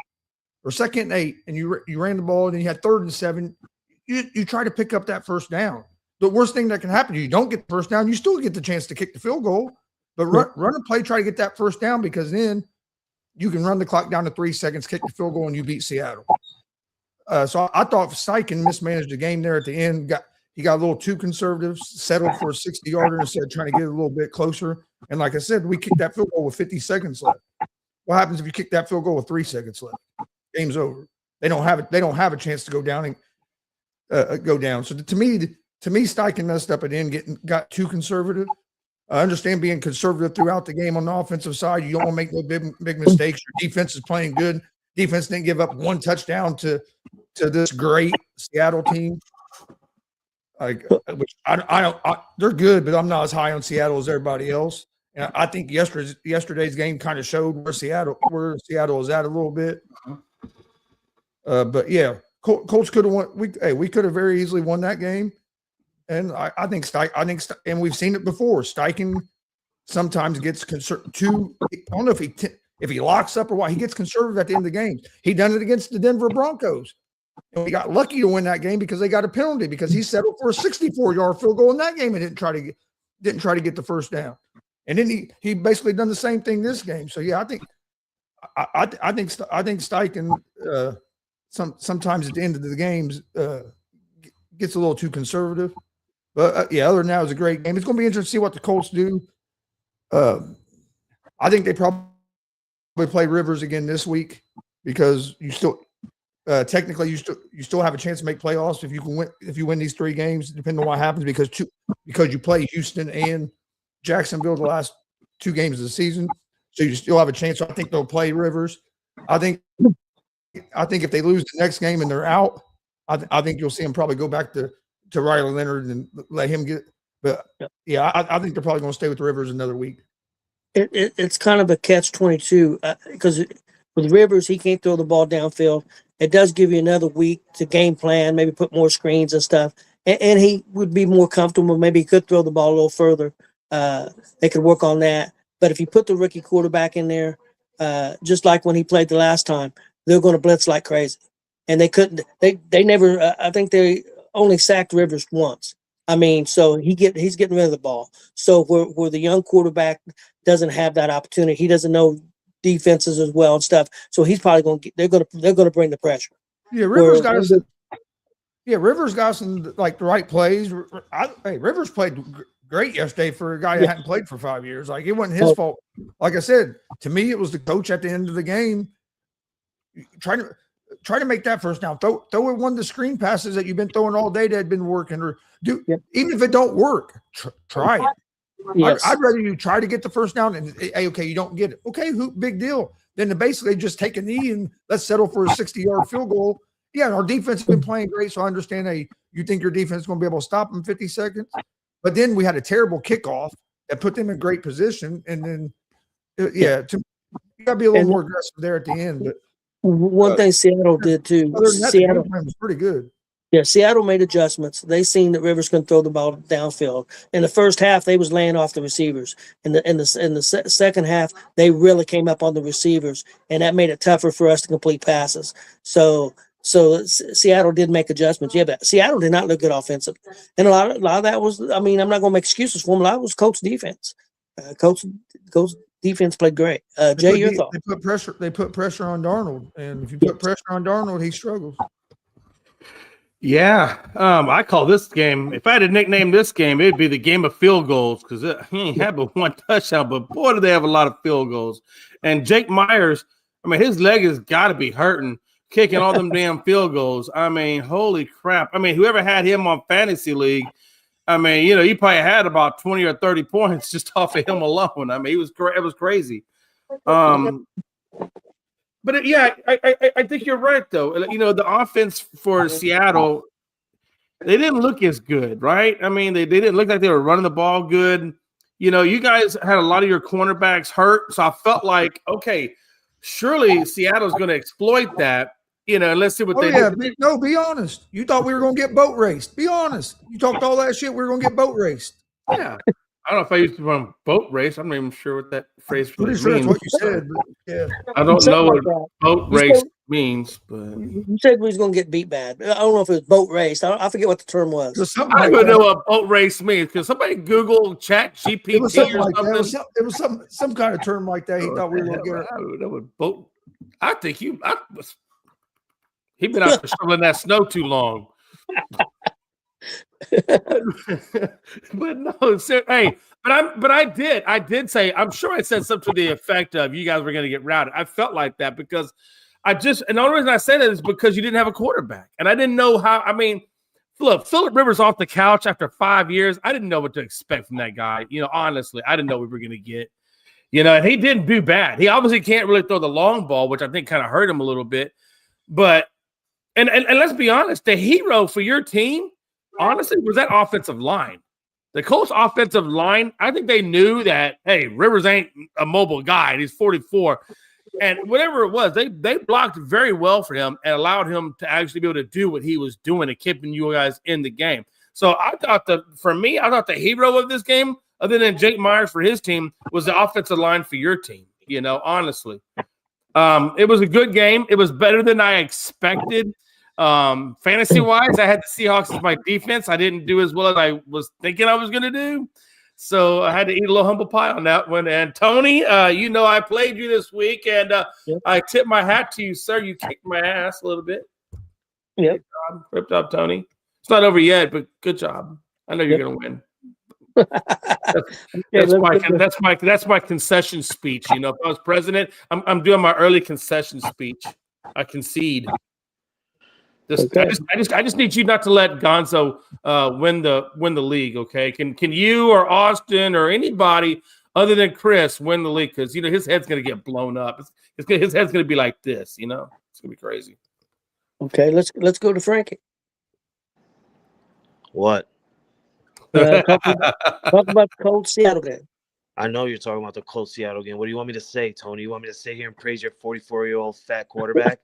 or 2nd and 8, and you ran the ball, and then you had 3rd and 7, you try to pick up that first down. The worst thing that can happen, you don't get the first down, you still get the chance to kick the field goal. But run a play, try to get that first down, because then you can run the clock down to 3 seconds, kick the field goal, and you beat Seattle. So I thought Steichen mismanaged the game there at the end. He got a little too conservative, settled for a 60-yarder instead of trying to get a little bit closer. And like I said, we kicked that field goal with 50 seconds left. What happens if you kick that field goal with 3 seconds left? Game's over. They don't have a chance to go down and go down. So to me, Steichen messed up at the end, got too conservative. I understand being conservative throughout the game on the offensive side. You don't want to make no big mistakes. Your defense is playing good. Defense didn't give up 1 touchdown to this great Seattle team. Which they're good, but I'm not as high on Seattle as everybody else. And I think yesterday's game kind of showed where Seattle is at a little bit. But yeah, Colts could have won. We could have very easily won that game. And I think and we've seen it before. Steichen sometimes gets too. I don't know if he locks up or what. He gets conservative at the end of the game. He done it against the Denver Broncos, and we got lucky to win that game because they got a penalty because he settled for a 64-yard field goal in that game and didn't try to get the first down. And then he basically done the same thing this game. So yeah, I think Steichen sometimes at the end of the games gets a little too conservative. But yeah, other than that, it was a great game. It's going to be interesting to see what the Colts do. I think they probably play Rivers again this week because you still technically you still have a chance to make playoffs if you win these 3 games, depending on what happens because you play Houston and Jacksonville the last 2 games of the season. so you still have a chance. So I think they'll play Rivers. I think if they lose the next game and they're out, I think you'll see them probably go back to Riley Leonard and let him get. But yeah, I think they're probably going to stay with Rivers another week. It's kind of a catch-22 because with Rivers, he can't throw the ball downfield. It does give you another week to game plan, maybe put more screens and stuff. And he would be more comfortable. Maybe he could throw the ball a little further. They could work on that. But if you put the rookie quarterback in there, just like when he played the last time, they're going to blitz like crazy. And they couldn't. They never. I think they only sacked Rivers once. I mean, so he's getting rid of the ball. So where the young quarterback doesn't have that opportunity, he doesn't know defenses as well and stuff. So he's probably going to. They're going to bring the pressure. Yeah, Rivers got us. Yeah, Rivers got some like the right plays. Hey, Rivers played great yesterday for a guy that hadn't played for 5 years. Like it wasn't his fault. Like I said, to me, it was the coach at the end of the game trying to make that first down. Throw it one of the screen passes that you've been throwing all day that had been working, or even if it don't work, try it. Yes. I'd rather you try to get the first down and hey, okay, you don't get it. Okay, big deal. Then to basically just take a knee and let's settle for a 60-yard field goal. Yeah, our defense has been playing great, so I understand. Hey, you think your defense is going to be able to stop them in 50 seconds? But then we had a terrible kickoff that put them in great position, and then you got to be a little more aggressive there at the end. But one thing Seattle did too. Other than that, Seattle was pretty good. Yeah, Seattle made adjustments. They seen that Rivers can throw the ball downfield. In the first half, they was laying off the receivers. In the second half, they really came up on the receivers, and that made it tougher for us to complete passes. So Seattle did make adjustments. Yeah, but Seattle did not look good offensively, and a lot of that was. I mean, I'm not going to make excuses for them. A lot of it was coach defense. Coach defense played great. Jay, your thought? They put pressure on Darnold, and if you put pressure on Darnold, he struggles. Yeah, I call this game. If I had to nickname this game, it'd be the game of field goals because he ain't had but one touchdown. But boy, do they have a lot of field goals. And Jake Myers, I mean, his leg has got to be hurting, kicking all them damn field goals. I mean, holy crap! I mean, whoever had him on fantasy league, I mean, he probably had about 20 or 30 points just off of him alone. I mean, it was crazy. But I think you're right, though. The offense for Seattle, they didn't look as good, right? I mean, they didn't look like they were running the ball good. You guys had a lot of your cornerbacks hurt, so I felt like, okay, surely Seattle's going to exploit that. Let's see what they do. No, be honest. You thought we were going to get boat raced. Be honest. You talked all that shit. We were going to get boat raced. Yeah. I don't know if I used to run boat race. I'm not even sure what that phrase really means. Pretty sure that's what you said. But yeah. I don't know what boat race means, but you said we was going to get beat bad. I don't know if it was boat race. I forget what the term was. I don't know what boat race means. Because somebody Google Chat GPT or something. It was some kind of term like that. He thought we were going to get it. I don't know what boat. I think he'd been out there shoveling that snow too long. But no, hey, but I did say, I'm sure I said something to the effect of you guys were going to get routed. I felt like that because and the only reason I say that is because you didn't have a quarterback, and I didn't know how. I mean, look, Phillip Rivers off the couch after 5 years. I didn't know what to expect from that guy. Honestly, I didn't know what we were going to get. And he didn't do bad. He obviously can't really throw the long ball, which I think kind of hurt him a little bit. But and let's be honest, the hero for your team, honestly, was that offensive line. The Colts offensive line, I think they knew that, hey, Rivers ain't a mobile guy, and he's 44. And whatever it was, they blocked very well for him and allowed him to actually be able to do what he was doing and keeping you guys in the game. So I thought the hero of this game, other than Jake Myers for his team, was the offensive line for your team, honestly. It was a good game. It was better than I expected. Fantasy wise, I had the Seahawks as my defense. I didn't do as well as I was thinking I was going to do. So I had to eat a little humble pie on that one. And Tony, I played you this week, and I tip my hat to you, sir. You kicked my ass a little bit. Yep. Ripped up, Tony. It's not over yet, but good job. I know you're going to win. That's my concession speech. If I was president, I'm doing my early concession speech. I concede. I just need you not to let Gonzo win the league. Okay? Can you or Austin or anybody other than Chris, win the league because his head's gonna get blown up. His head's gonna be like this. It's gonna be crazy. Okay, let's go to Frankie. What? Talk about the cold Seattle game. I know you're talking about the Colts Seattle game. What do you want me to say, Tony? You want me to sit here and praise your 44-year-old fat quarterback?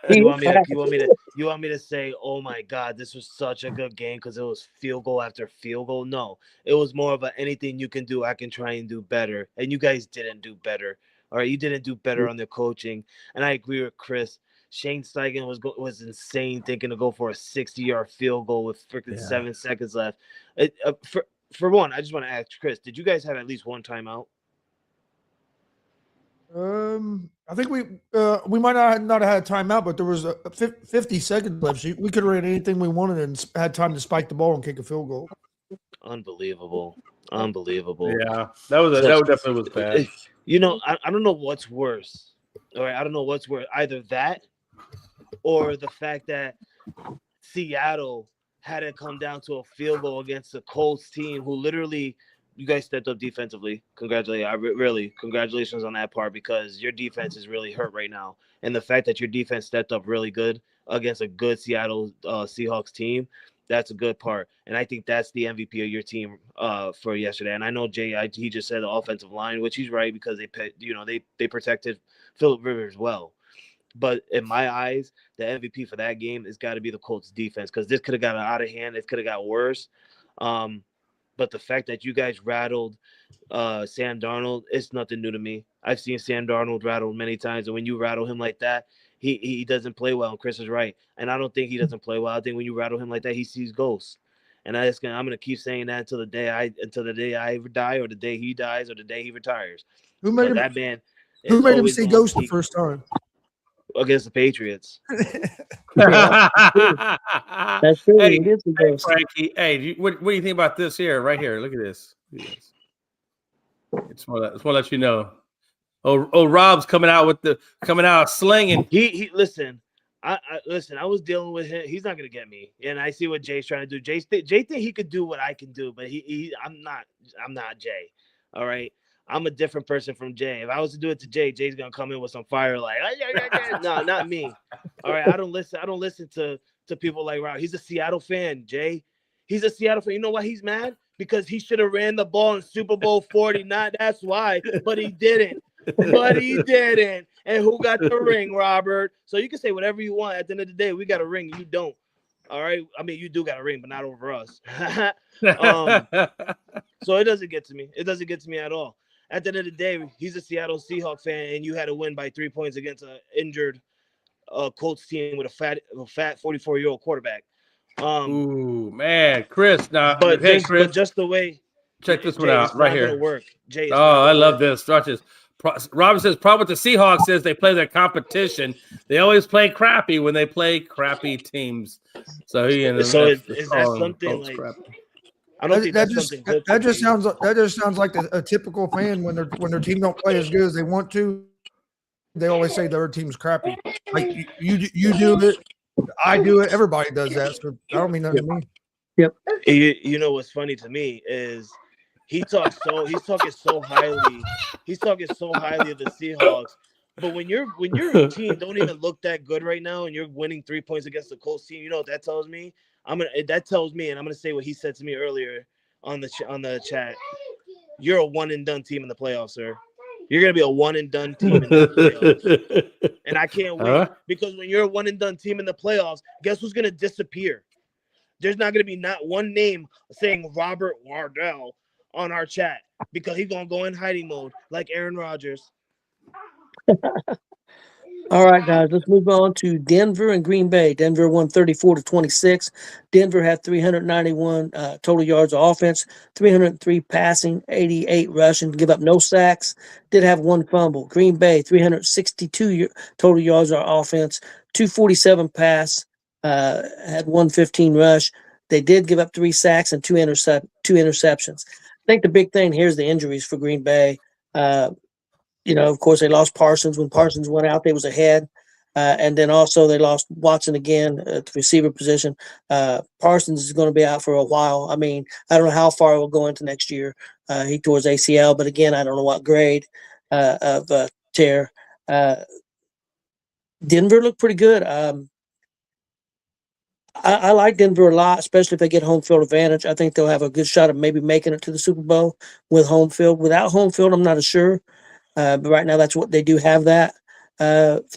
You want me to say, "Oh my God, this was such a good game because it was field goal after field goal"? No, it was more of anything you can do, I can try and do better. And you guys didn't do better. All right, you didn't do better on the coaching. And I agree with Chris. Shane Steichen was insane thinking to go for a 60-yard field goal with freaking 7 seconds left. For one, I just want to ask Chris, did you guys have at least one timeout? I think we might not have had a timeout, but there was 50 seconds left. So we could have ran anything we wanted and had time to spike the ball and kick a field goal. Unbelievable. Yeah, that definitely was bad. I don't know what's worse. All right, I don't know what's worse. Either that or the fact that Seattle had it come down to a field goal against the Colts team who literally you guys stepped up defensively. Congratulations on that part because your defense is really hurt right now. And the fact that your defense stepped up really good against a good Seattle Seahawks team, that's a good part. And I think that's the MVP of your team for yesterday. And I know Jay, he just said the offensive line, which he's right because they protected Phillip Rivers well. But in my eyes, the MVP for that game has got to be the Colts defense because this could have gotten out of hand. It could have got worse. But the fact that you guys rattled Sam Darnold, it's nothing new to me. I've seen Sam Darnold rattled many times. And when you rattle him like that, he doesn't play well. And Chris is right. And I don't think he doesn't play well. I think when you rattle him like that, he sees ghosts. And I'm going to keep saying that until the day I either die or the day he dies or the day he retires. Who made him see ghosts the first time? Against the Patriots. That's true. Hey, Frankie. Hey, what do you think about this here? Right here. Look at this. It's more to let you know. Oh, Rob's coming out slinging. He listen. I was dealing with him. He's not gonna get me, and I see what Jay's trying to do. Jay think he could do what I can do, but I'm not Jay. All right. I'm a different person from Jay. If I was to do it to Jay, Jay's gonna come in with some fire like, no, not me. All right, I don't listen to people like Rob. He's a Seattle fan, Jay. He's a Seattle fan. You know why he's mad? Because he should have ran the ball in Super Bowl 40. Not that's why, but he didn't. And who got the ring, Robert? So you can say whatever you want. At the end of the day, we got a ring. You don't. All right. I mean, you do got a ring, but not over us. So it doesn't get to me. It doesn't get to me at all. At the end of the day, he's a Seattle Seahawks fan, and you had to win by 3 points against an injured Colts team with a fat 44-year-old quarterback. Ooh, man, Chris. Now, but Chris, just the way. Check this one out right here. Work. Jay, I love this. Watch this. Robert says, problem with the Seahawks is they play their competition. They always play crappy when they play crappy teams. So is that something like? Crappy. I don't think that's something good. That just sounds like a typical fan when their team don't play as good as they want to. They always say their team's crappy. Like you do it, I do it. Everybody does that. So I don't mean nothing to me. Yep. You know what's funny to me is he's talking so highly of the Seahawks. But when your team don't even look that good right now, and you're winning 3 points against the Colts team, you know what that tells me? That tells me, and I'm gonna say what he said to me earlier on the chat. You're a one and done team in the playoffs, sir. You're gonna be a one and done team in the playoffs, and I can't wait because when you're a one and done team in the playoffs, guess who's gonna disappear? There's not gonna be not one name saying Robert Wardell on our chat because he's gonna go in hiding mode like Aaron Rodgers. All right, guys, let's move on to Denver and Green Bay. Denver won 34-26. Denver had 391 total yards of offense, 303 passing, 88 rushing, give up no sacks, did have one fumble. Green Bay, 362 total yards of offense, 247 pass, had 115 rush. They did give up 3 sacks and two interceptions. I think the big thing here is the injuries for Green Bay. Of course, they lost Parsons. When Parsons went out, they was ahead. And then also they lost Watson again at the receiver position. Parsons is going to be out for a while. I mean, I don't know how far it will go into next year. He tore his ACL, but again, I don't know what grade of tear. Denver looked pretty good. I like Denver a lot, especially if they get home field advantage. I think they'll have a good shot of maybe making it to the Super Bowl with home field. Without home field, I'm not as sure. But right now, that's what they do have that.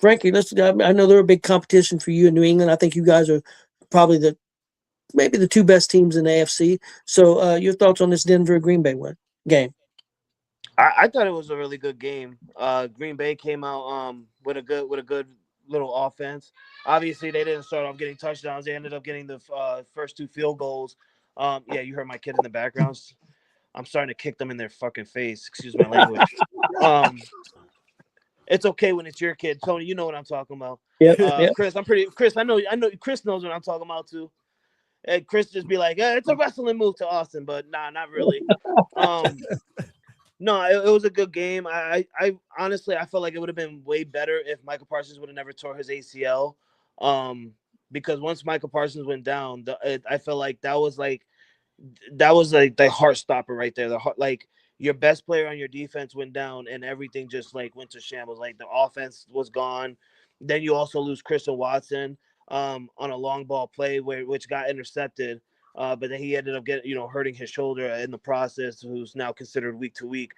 Frankie, I know they're a big competition for you in New England. I think you guys are probably maybe the two best teams in the AFC. So your thoughts on this Denver Green Bay game? I thought it was a really good game. Green Bay came out with a good little offense. Obviously, they didn't start off getting touchdowns. They ended up getting the first 2 field goals. Yeah, you heard my kid in the background. I'm starting to kick them in their fucking face. Excuse my language. It's okay when it's your kid, Tony. You know what I'm talking about. Yep. Chris, Chris, I know Chris knows what I'm talking about too. And Chris just be like, it's a wrestling move to Austin, but nah, not really. No, it was a good game. I honestly, I felt like it would have been way better if Michael Parsons would have never tore his ACL. Because once Michael Parsons went down, I felt like that was like the heart stopper right there. Like your best player on your defense went down, and everything just like went to shambles. Like the offense was gone. Then you also lose Christian Watson on a long ball play which got intercepted. But then he ended up hurting his shoulder in the process, who's now considered week to week.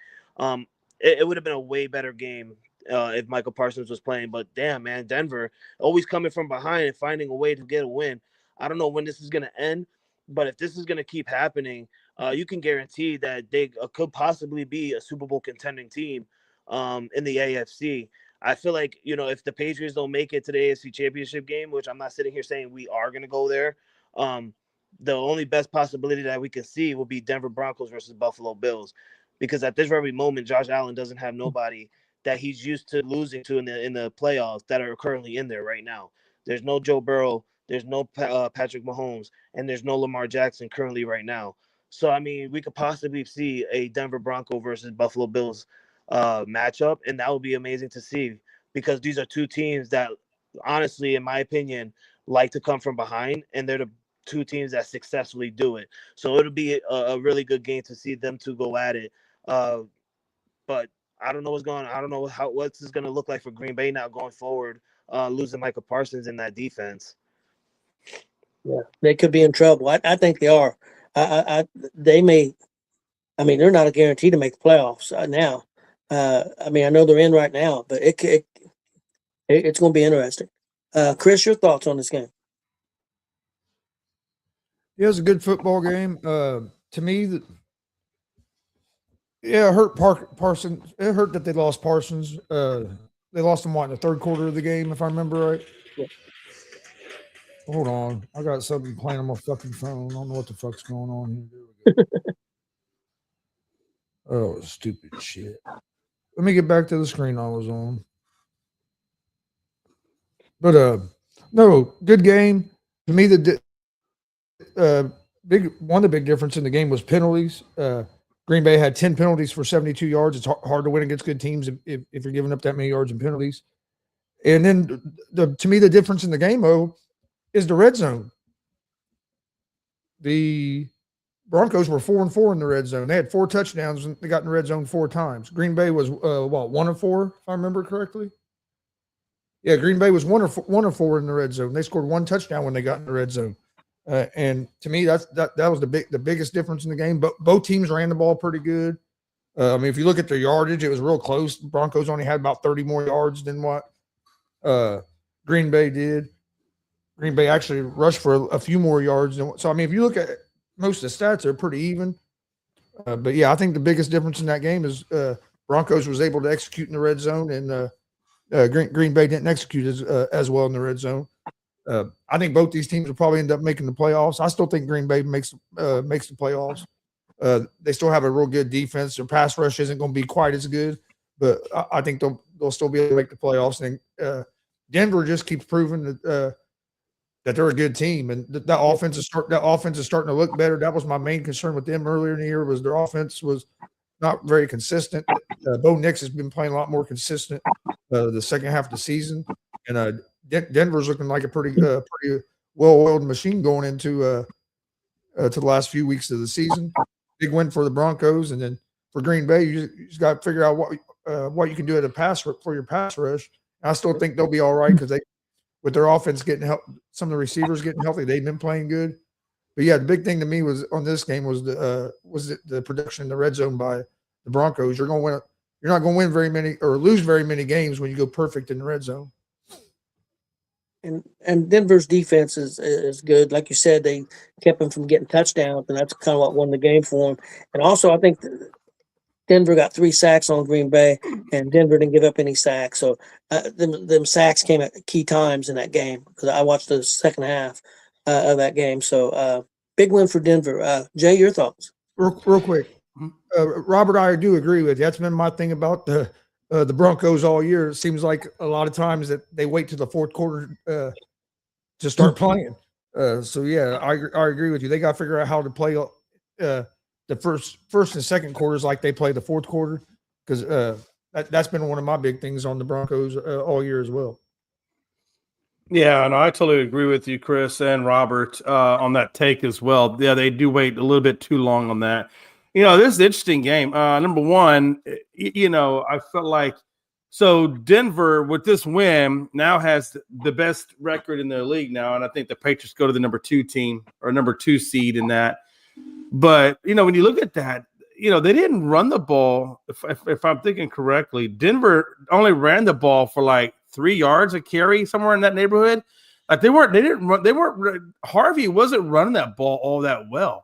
It would have been a way better game if Michael Parsons was playing. But damn, man, Denver always coming from behind and finding a way to get a win. I don't know when this is going to end, but if this is going to keep happening, you can guarantee that they could possibly be a Super Bowl contending team in the AFC. I feel like, if the Patriots don't make it to the AFC Championship game, which I'm not sitting here saying we are going to go there, the only best possibility that we can see will be Denver Broncos versus Buffalo Bills, because at this very moment, Josh Allen doesn't have nobody that he's used to losing to in the playoffs that are currently in there right now. There's no Joe Burrow, there's no Patrick Mahomes, and there's no Lamar Jackson currently right now. So, I mean, we could possibly see a Denver Bronco versus Buffalo Bills matchup, and that would be amazing to see, because these are two teams that, honestly, in my opinion, like to come from behind, and they're the two teams that successfully do it. So it'll be a really good game to see them two go at it. But I don't know I don't know what this is going to look like for Green Bay now going forward, losing Michael Parsons in that defense. Yeah, they could be in trouble. I think they are. They may. I mean, they're not a guarantee to make the playoffs now. I mean, I know they're in right now, but it's going to be interesting. Chris, your thoughts on this game? Yeah, it was a good football game. To me, it hurt Parsons. It hurt that they lost Parsons. They lost him in the third quarter of the game, if I remember right. Yeah. Hold on, I got something playing on my fucking phone. I don't know what the fuck's going on here. Oh, stupid shit. Let me get back to the screen I was on. But no, good game. To me, one of the big difference in the game was penalties. Green Bay had 10 penalties for 72 yards. It's hard to win against good teams if you're giving up that many yards in penalties. And then to me, the difference in the game, is the red zone. The Broncos were 4-4 in the red zone. They had 4 touchdowns and they got in the red zone 4 times. Green Bay was 1-4, if I remember correctly. Yeah, Green Bay was 1-4 in the red zone. They scored 1 touchdown when they got in the red zone. And to me, that was the biggest difference in the game. But both teams ran the ball pretty good. I mean, if you look at their yardage, it was real close. The Broncos only had about 30 more yards than what Green Bay did. Green Bay actually rushed for a few more yards. So, I mean, if you look at most of the stats, they're pretty even. But, yeah, I think the biggest difference in that game is Broncos was able to execute in the red zone, and Green Bay didn't execute as well in the red zone. I think both these teams will probably end up making the playoffs. I still think Green Bay makes the playoffs. They still have a real good defense. Their pass rush isn't going to be quite as good, but I think they'll still be able to make the playoffs. And Denver just keeps proving that they're a good team, and that offense is starting to look better. That was my main concern with them earlier in the year, was their offense was not very consistent. Bo Nix has been playing a lot more consistent the second half of the season, and Denver's looking like a pretty well-oiled machine going into to the last few weeks of the season. Big win for the Broncos, and then for Green Bay, you just got to figure out what you can do at a for your pass rush. I still think they'll be all right because with their offense getting some of the receivers getting healthy, they've been playing good. But yeah, the big thing to me was on this game was the production in the red zone by the Broncos. You're not going to win very many or lose very many games when you go perfect in the red zone. And Denver's defense is good. Like you said, they kept them from getting touchdowns, and that's kind of what won the game for them. And also, I think Denver got 3 sacks on Green Bay, and Denver didn't give up any sacks. So them sacks came at key times in that game because I watched the second half of that game. So big win for Denver. Jay, your thoughts? Real quick, Robert, I do agree with you. That's been my thing about the Broncos all year. It seems like a lot of times that they wait to the fourth quarter to start playing. So yeah, I agree with you. They got to figure out how to play the first and second quarters like they play the fourth quarter, because that's been one of my big things on the Broncos all year as well. Yeah, no, I totally agree with you, Chris and Robert, on that take as well. Yeah, they do wait a little bit too long on that. This is an interesting game. Number one, I felt like Denver with this win now has the best record in their league now, and I think the Patriots go to the number 2 team or number 2 seed in that. But when you look at that, they didn't run the ball. If I'm thinking correctly, Denver only ran the ball for like 3 yards a carry, somewhere in that neighborhood. Like Harvey wasn't running that ball all that well.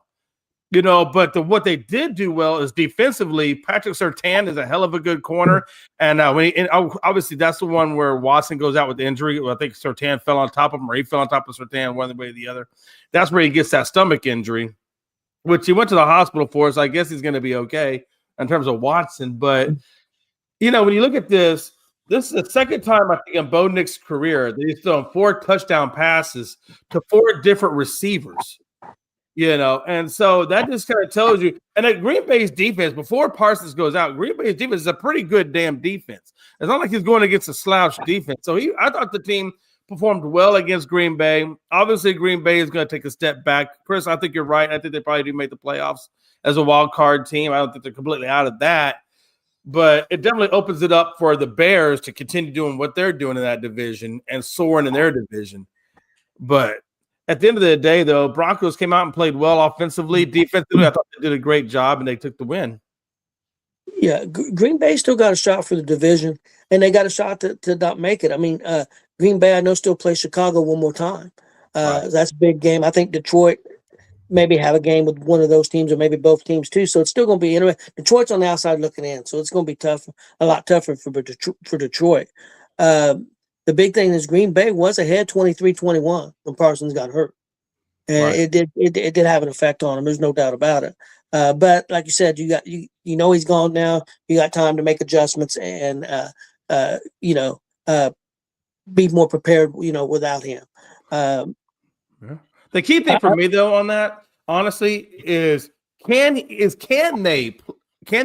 But what they did do well is defensively. Patrick Surtain is a hell of a good corner, and obviously that's the one where Watson goes out with the injury. I think Surtain fell on top of him, or he fell on top of Surtain, one way or the other. That's where he gets that stomach injury, which he went to the hospital for. So I guess he's going to be okay in terms of Watson. But when you look at this is the second time I think in Bo Nix's career that he's thrown 4 touchdown passes to 4 different receivers. And so that just kind of tells you. And at Green Bay's defense, before Parsons goes out, Green Bay's defense is a pretty good damn defense. It's not like he's going against a slouch defense. So I thought the team performed well against Green Bay. Obviously, Green Bay is going to take a step back. Chris, I think you're right. I think they probably do make the playoffs as a wild card team. I don't think they're completely out of that. But it definitely opens it up for the Bears to continue doing what they're doing in that division and soaring in their division. But at the end of the day, though, Broncos came out and played well offensively. Defensively, I thought they did a great job, and they took the win. Yeah, Green Bay still got a shot for the division, and they got a shot to not make it. I mean, Green Bay, I know, still plays Chicago one more time. Right. That's a big game. I think Detroit maybe have a game with one of those teams or maybe both teams too. So it's still going to be interesting. Detroit's on the outside looking in, so it's going to be tough, a lot tougher for Detroit. The big thing is Green Bay was ahead 23-21 when Parsons got hurt. And Right. it did have an effect on him. There's no doubt about it. But like you said, you he's gone now. You got time to make adjustments and be more prepared, without him. The key thing for me, though, on that, honestly, is can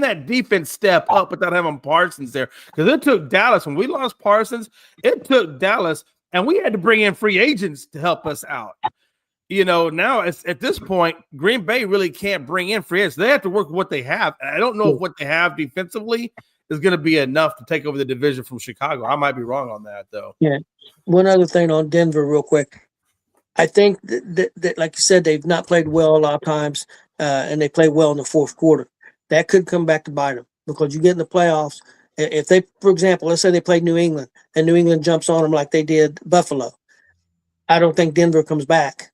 that defense step up without having Parsons there? Because it took Dallas when we lost Parsons. It took Dallas, and we had to bring in free agents to help us out. Now at this point, Green Bay really can't bring in free agents. They have to work with what they have. And I don't know if what they have defensively is going to be enough to take over the division from Chicago. I might be wrong on that, though. Yeah. One other thing on Denver, real quick. I think that like you said, they've not played well a lot of times, and they play well in the fourth quarter. That could come back to bite them because you get in the playoffs. If they, for example, let's say they played New England and New England jumps on them like they did Buffalo. I don't think Denver comes back.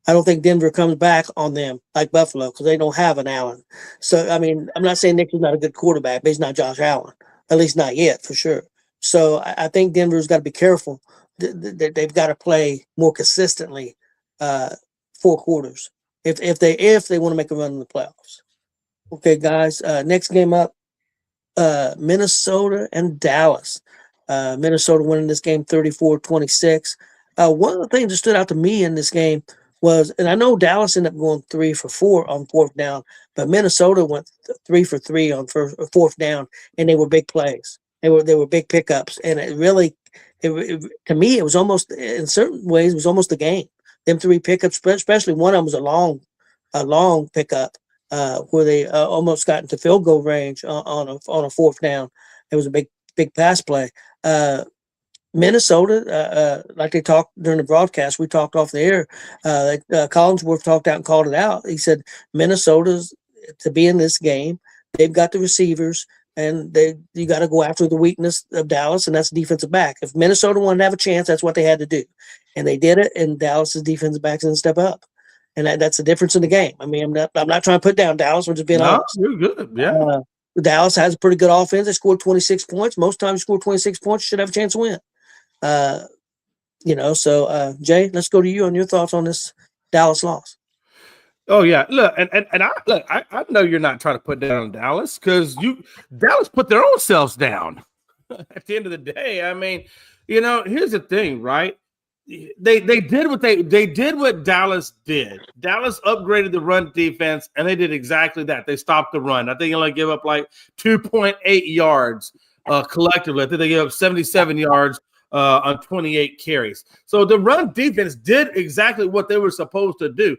I don't think Denver comes back on them like Buffalo because they don't have an Allen. So, I mean, I'm not saying Nick is not a good quarterback, but he's not Josh Allen, at least not yet, for sure. So I think Denver's got to be careful. They've got to play more consistently 4 quarters if they want to make a run in the playoffs. Okay, guys. Next game up, Minnesota and Dallas. Minnesota winning this game 34-26. One of the things that stood out to me in this game was, and I know Dallas ended up going 3 for 4 on fourth down, but Minnesota went 3 for 3 on fourth down, and they were big plays. They were big pickups, and it really To me, it was almost, in certain ways, it was almost a game. Them 3 pickups, especially one of them was a long pickup where they almost got into field goal range on a 4th down. It was a big pass play. Minnesota, like they talked during the broadcast, we talked off the air. Collinsworth talked out and called it out. He said Minnesota's to be in this game. They've got the receivers, and you got to go after the weakness of Dallas, and that's defensive back. If Minnesota wanted to have a chance, that's what they had to do, and they did it. And Dallas's defensive backs didn't step up, and that's the difference in the game. I mean, I'm not trying to put down Dallas. We're just being honest. You're good. Yeah. Dallas has a pretty good offense. They scored 26 points. Most times, you score 26 points, you should have a chance to win. So Jay, let's go to you on your thoughts on this Dallas loss. Oh yeah, look, and I know you're not trying to put down Dallas because Dallas put their own selves down. At the end of the day, I mean, here's the thing, right? They did what Dallas did. Dallas upgraded the run defense, and they did exactly that. They stopped the run. I think they only give up like 2.8 yards collectively. I think they gave up 77 yards on 28 carries. So the run defense did exactly what they were supposed to do.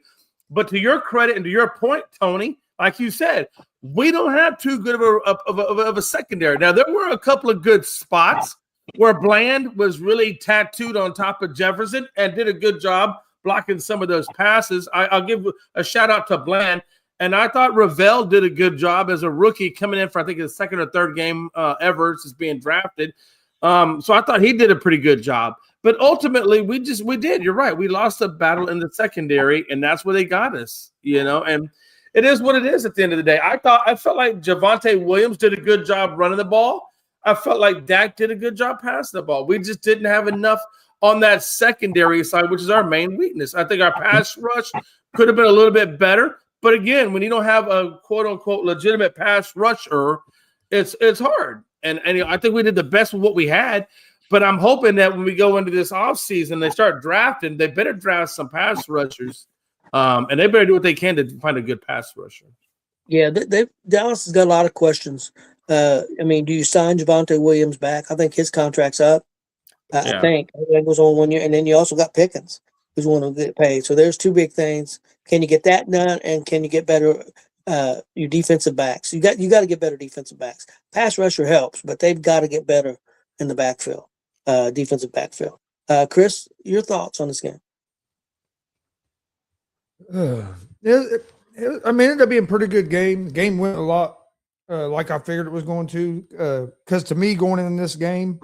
But to your credit and to your point, Tony, like you said, we don't have too good of a secondary. Now, there were a couple of good spots where Bland was really tattooed on top of Jefferson and did a good job blocking some of those passes. I'll give a shout out to Bland. And I thought Ravel did a good job as a rookie coming in for, I think, his 2nd or 3rd game ever since being drafted. So I thought he did a pretty good job. But ultimately, we did. You're right. We lost a battle in the secondary, and that's where they got us, And it is what it is at the end of the day. I felt like Javonte Williams did a good job running the ball. I felt like Dak did a good job passing the ball. We just didn't have enough on that secondary side, which is our main weakness. I think our pass rush could have been a little bit better. But again, when you don't have a quote-unquote legitimate pass rusher, it's hard. And I think we did the best with what we had. But I'm hoping that when we go into this offseason, they start drafting, they better draft some pass rushers. And they better do what they can to find a good pass rusher. Yeah, Dallas has got a lot of questions. Do you sign Javonte Williams back? I think his contract's up. I think it goes on 1 year. And then you also got Pickens, who's one to get paid. So there's 2 big things. Can you get that done? And can you get better your defensive backs? You got to get better defensive backs. Pass rusher helps, but they've got to get better in the backfield, defensive backfield. Chris, your thoughts on this game? It ended up being a pretty good game. The game went a lot like I figured it was going to. Because to me, going in this game,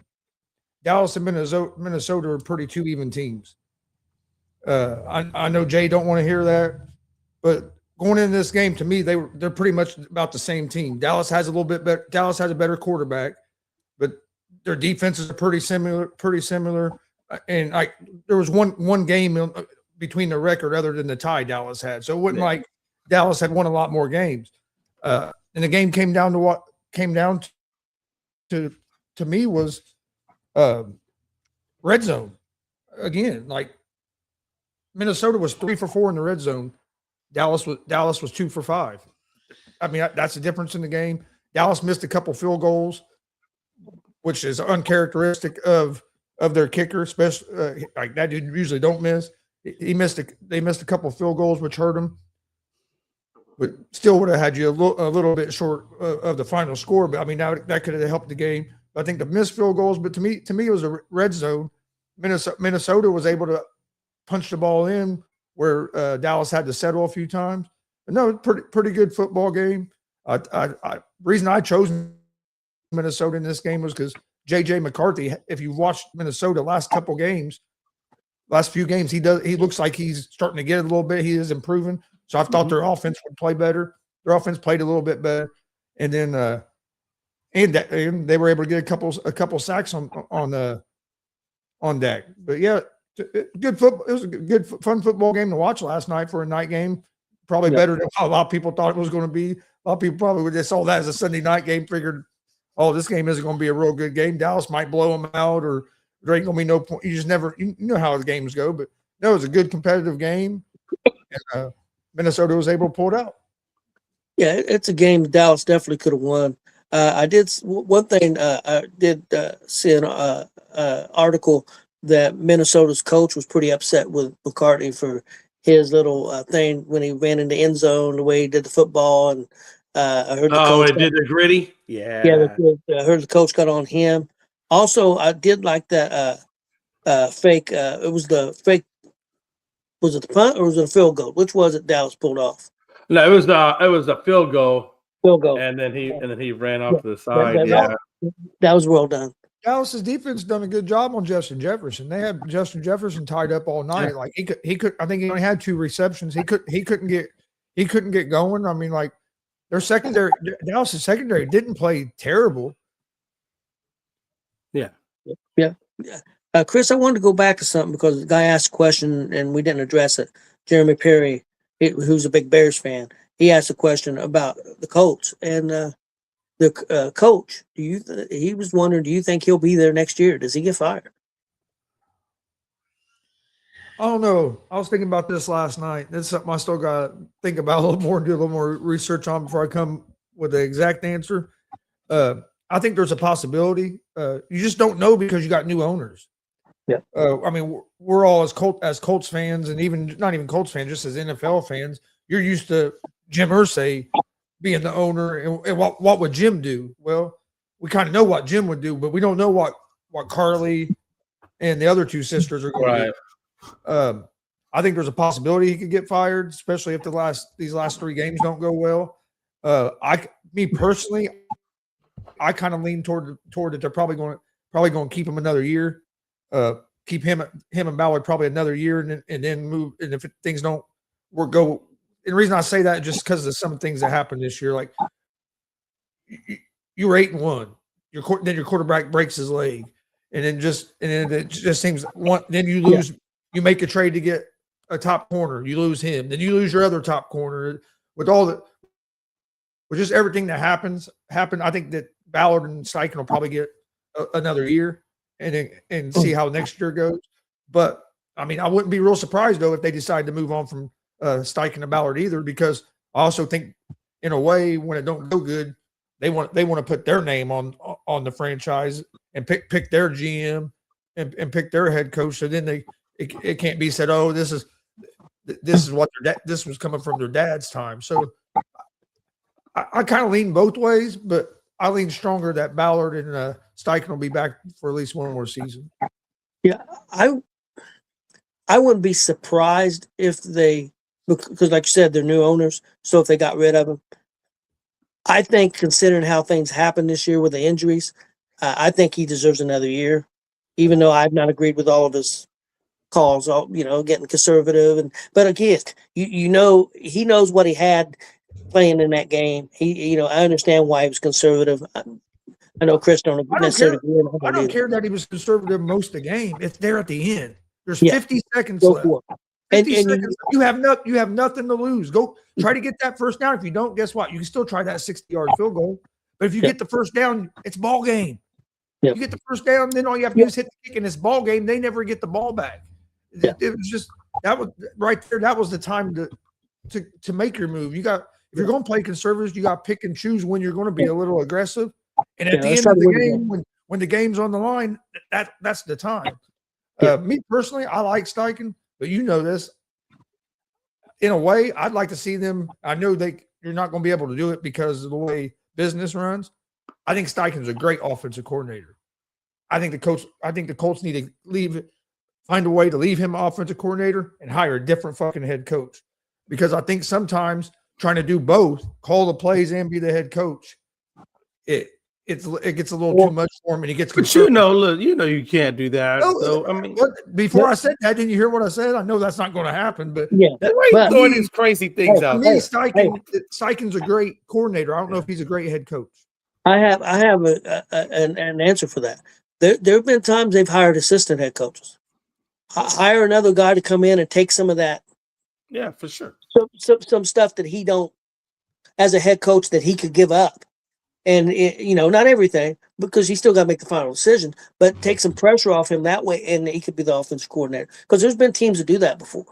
Dallas and Minnesota are pretty 2 even teams. I know Jay don't want to hear that, but going into this game, to me, they're pretty much about the same team. Dallas has a little bit better. Dallas has a better quarterback, but their defenses are pretty similar. And there was one game between the record other than the tie Dallas had, so it wasn't like Dallas had won a lot more games. And the game came down to what came down to me was red zone again. Like Minnesota was 3 for 4 in the red zone. Dallas was 2 for 5. I mean, that's the difference in the game. Dallas missed a couple field goals, which is uncharacteristic of their kicker, especially like that dude usually don't miss. They missed a couple field goals, which hurt him, but still would have had you a little bit short of the final score. But I mean, that could have helped the game. I think the missed field goals, but to me, it was a red zone. Minnesota was able to punch the ball in where Dallas had to settle a few times. But no, pretty good football game. Reason I chose Minnesota in this game was because J.J. McCarthy, if you watched Minnesota last few games, he looks like he's starting to get it a little bit. He is improving. So I thought their offense would play better. Their offense played a little bit better. And then and they were able to get a couple sacks on Dak. But yeah, good football. It was a good fun football game to watch last night for a night game. Probably better than a lot of people thought it was going to be. A lot of people probably would just saw that as a Sunday night game, figured, oh, this game isn't going to be a real good game. Dallas might blow them out, or there ain't going to be no point. You just never, you know how the games go. But no, it was a good competitive game. And Minnesota was able to pull it out. Yeah, it's a game Dallas definitely could have won. I did one thing. I did see article that Minnesota's coach was pretty upset with McCartney for his little thing when he ran in the end zone, the way he did the football, and I heard the coach. I did the gritty. Yeah, I heard the coach got on him. Also, I did like that fake. It was the fake. Was it the punt or was it a field goal? Which was it? Dallas pulled off. No, it was the field goal, Field goal. and then he ran off to the That, side. that, that was well done. Dallas's defense done a good job on Justin Jefferson. They had Justin Jefferson tied up all night. Like he could. I think he only had 2 receptions. He couldn't get going. I mean, like their secondary, Dallas's secondary didn't play terrible. Yeah. Chris, I wanted to go back to something because the guy asked a question and we didn't address it. Jeremy Perry, who's a big Bears fan, he asked a question about the Colts and the coach. He was wondering, do you think he'll be there next year? Does he get fired? I don't know. I was thinking about this last night. That's something I still got to think about a little more and do a little more research on before I come with the exact answer. I think there's a possibility. You just don't know because you got new owners. Yeah. I mean, we're all as Colts fans, and even not even Colts fans, just as NFL fans. You're used to Jim Irsay being the owner, and what would Jim do? Well, we kind of know what Jim would do, but we don't know what Carly and the other 2 sisters are going to do. I think there's a possibility he could get fired, especially if these last 3 games don't go well. Me personally, I kind of lean toward that they're probably going to keep him another year. Keep him and Ballard probably another year, and then move. And if things don't go. And the reason I say that just because of some things that happened this year, like you were 8-1, then your quarterback breaks his leg, and then it just seems then you lose. Yeah. You make a trade to get a top corner, you lose him, then you lose your other top corner. With just everything that happened. I think that Ballard and Steichen will probably get another year and see how next year goes. But I mean, I wouldn't be real surprised though if they decide to move on from Steichen to Ballard either, because I also think in a way when it don't go good, they want to put their name on the franchise and pick their GM and pick their head coach. So then it can't be said, oh, this is what this was coming from their dad's time. So I kind of lean both ways, but I lean stronger that Ballard and Steichen will be back for at least one more season. Yeah, I wouldn't be surprised if they, because like you said, they're new owners. So if they got rid of him, I think considering how things happened this year with the injuries, I think he deserves another year, even though I've not agreed with all of his calls, getting conservative. But again, he knows what he had playing in that game. I understand why he was conservative. I know Chris don't necessarily agree. I don't care that he was conservative most of the game. It's there at the end. There's 50 seconds left. 50 seconds. You have nothing to lose. Go try to get that first down. If you don't, guess what? You can still try that 60-yard field goal. But if you get the first down, it's ball game. You get the first down, then all you have to do is hit the kick in this ball game. They never get the ball back. It was just that was right there. That was the time to make your move. If you're going to play conservatives, you got to pick and choose when you're going to be a little aggressive. And at the end of the game, when the game's on the line, that's the time. Me personally, I like Steichen, but you know this. In a way, I'd like to see them. I know you're not going to be able to do it because of the way business runs. I think Steichen's a great offensive coordinator. I think the Colts need to find a way to leave him offensive coordinator and hire a different fucking head coach. Because I think sometimes trying to do both, call the plays and be the head coach, it gets a little too much for him, and he gets. But you can't do that. No, so I mean, before I said that, didn't you hear what I said? I know that's not going to happen, but that's why he's throwing these crazy things out. Me, Steichen's a great coordinator. I don't know if he's a great head coach. I have an answer for that. There have been times they've hired assistant head coaches. Hire another guy to come in and take some of that. Yeah, for sure. Some stuff that he don't, as a head coach, that he could give up. And, not everything, because he still got to make the final decision, but take some pressure off him that way, and he could be the offensive coordinator. Because there's been teams that do that before.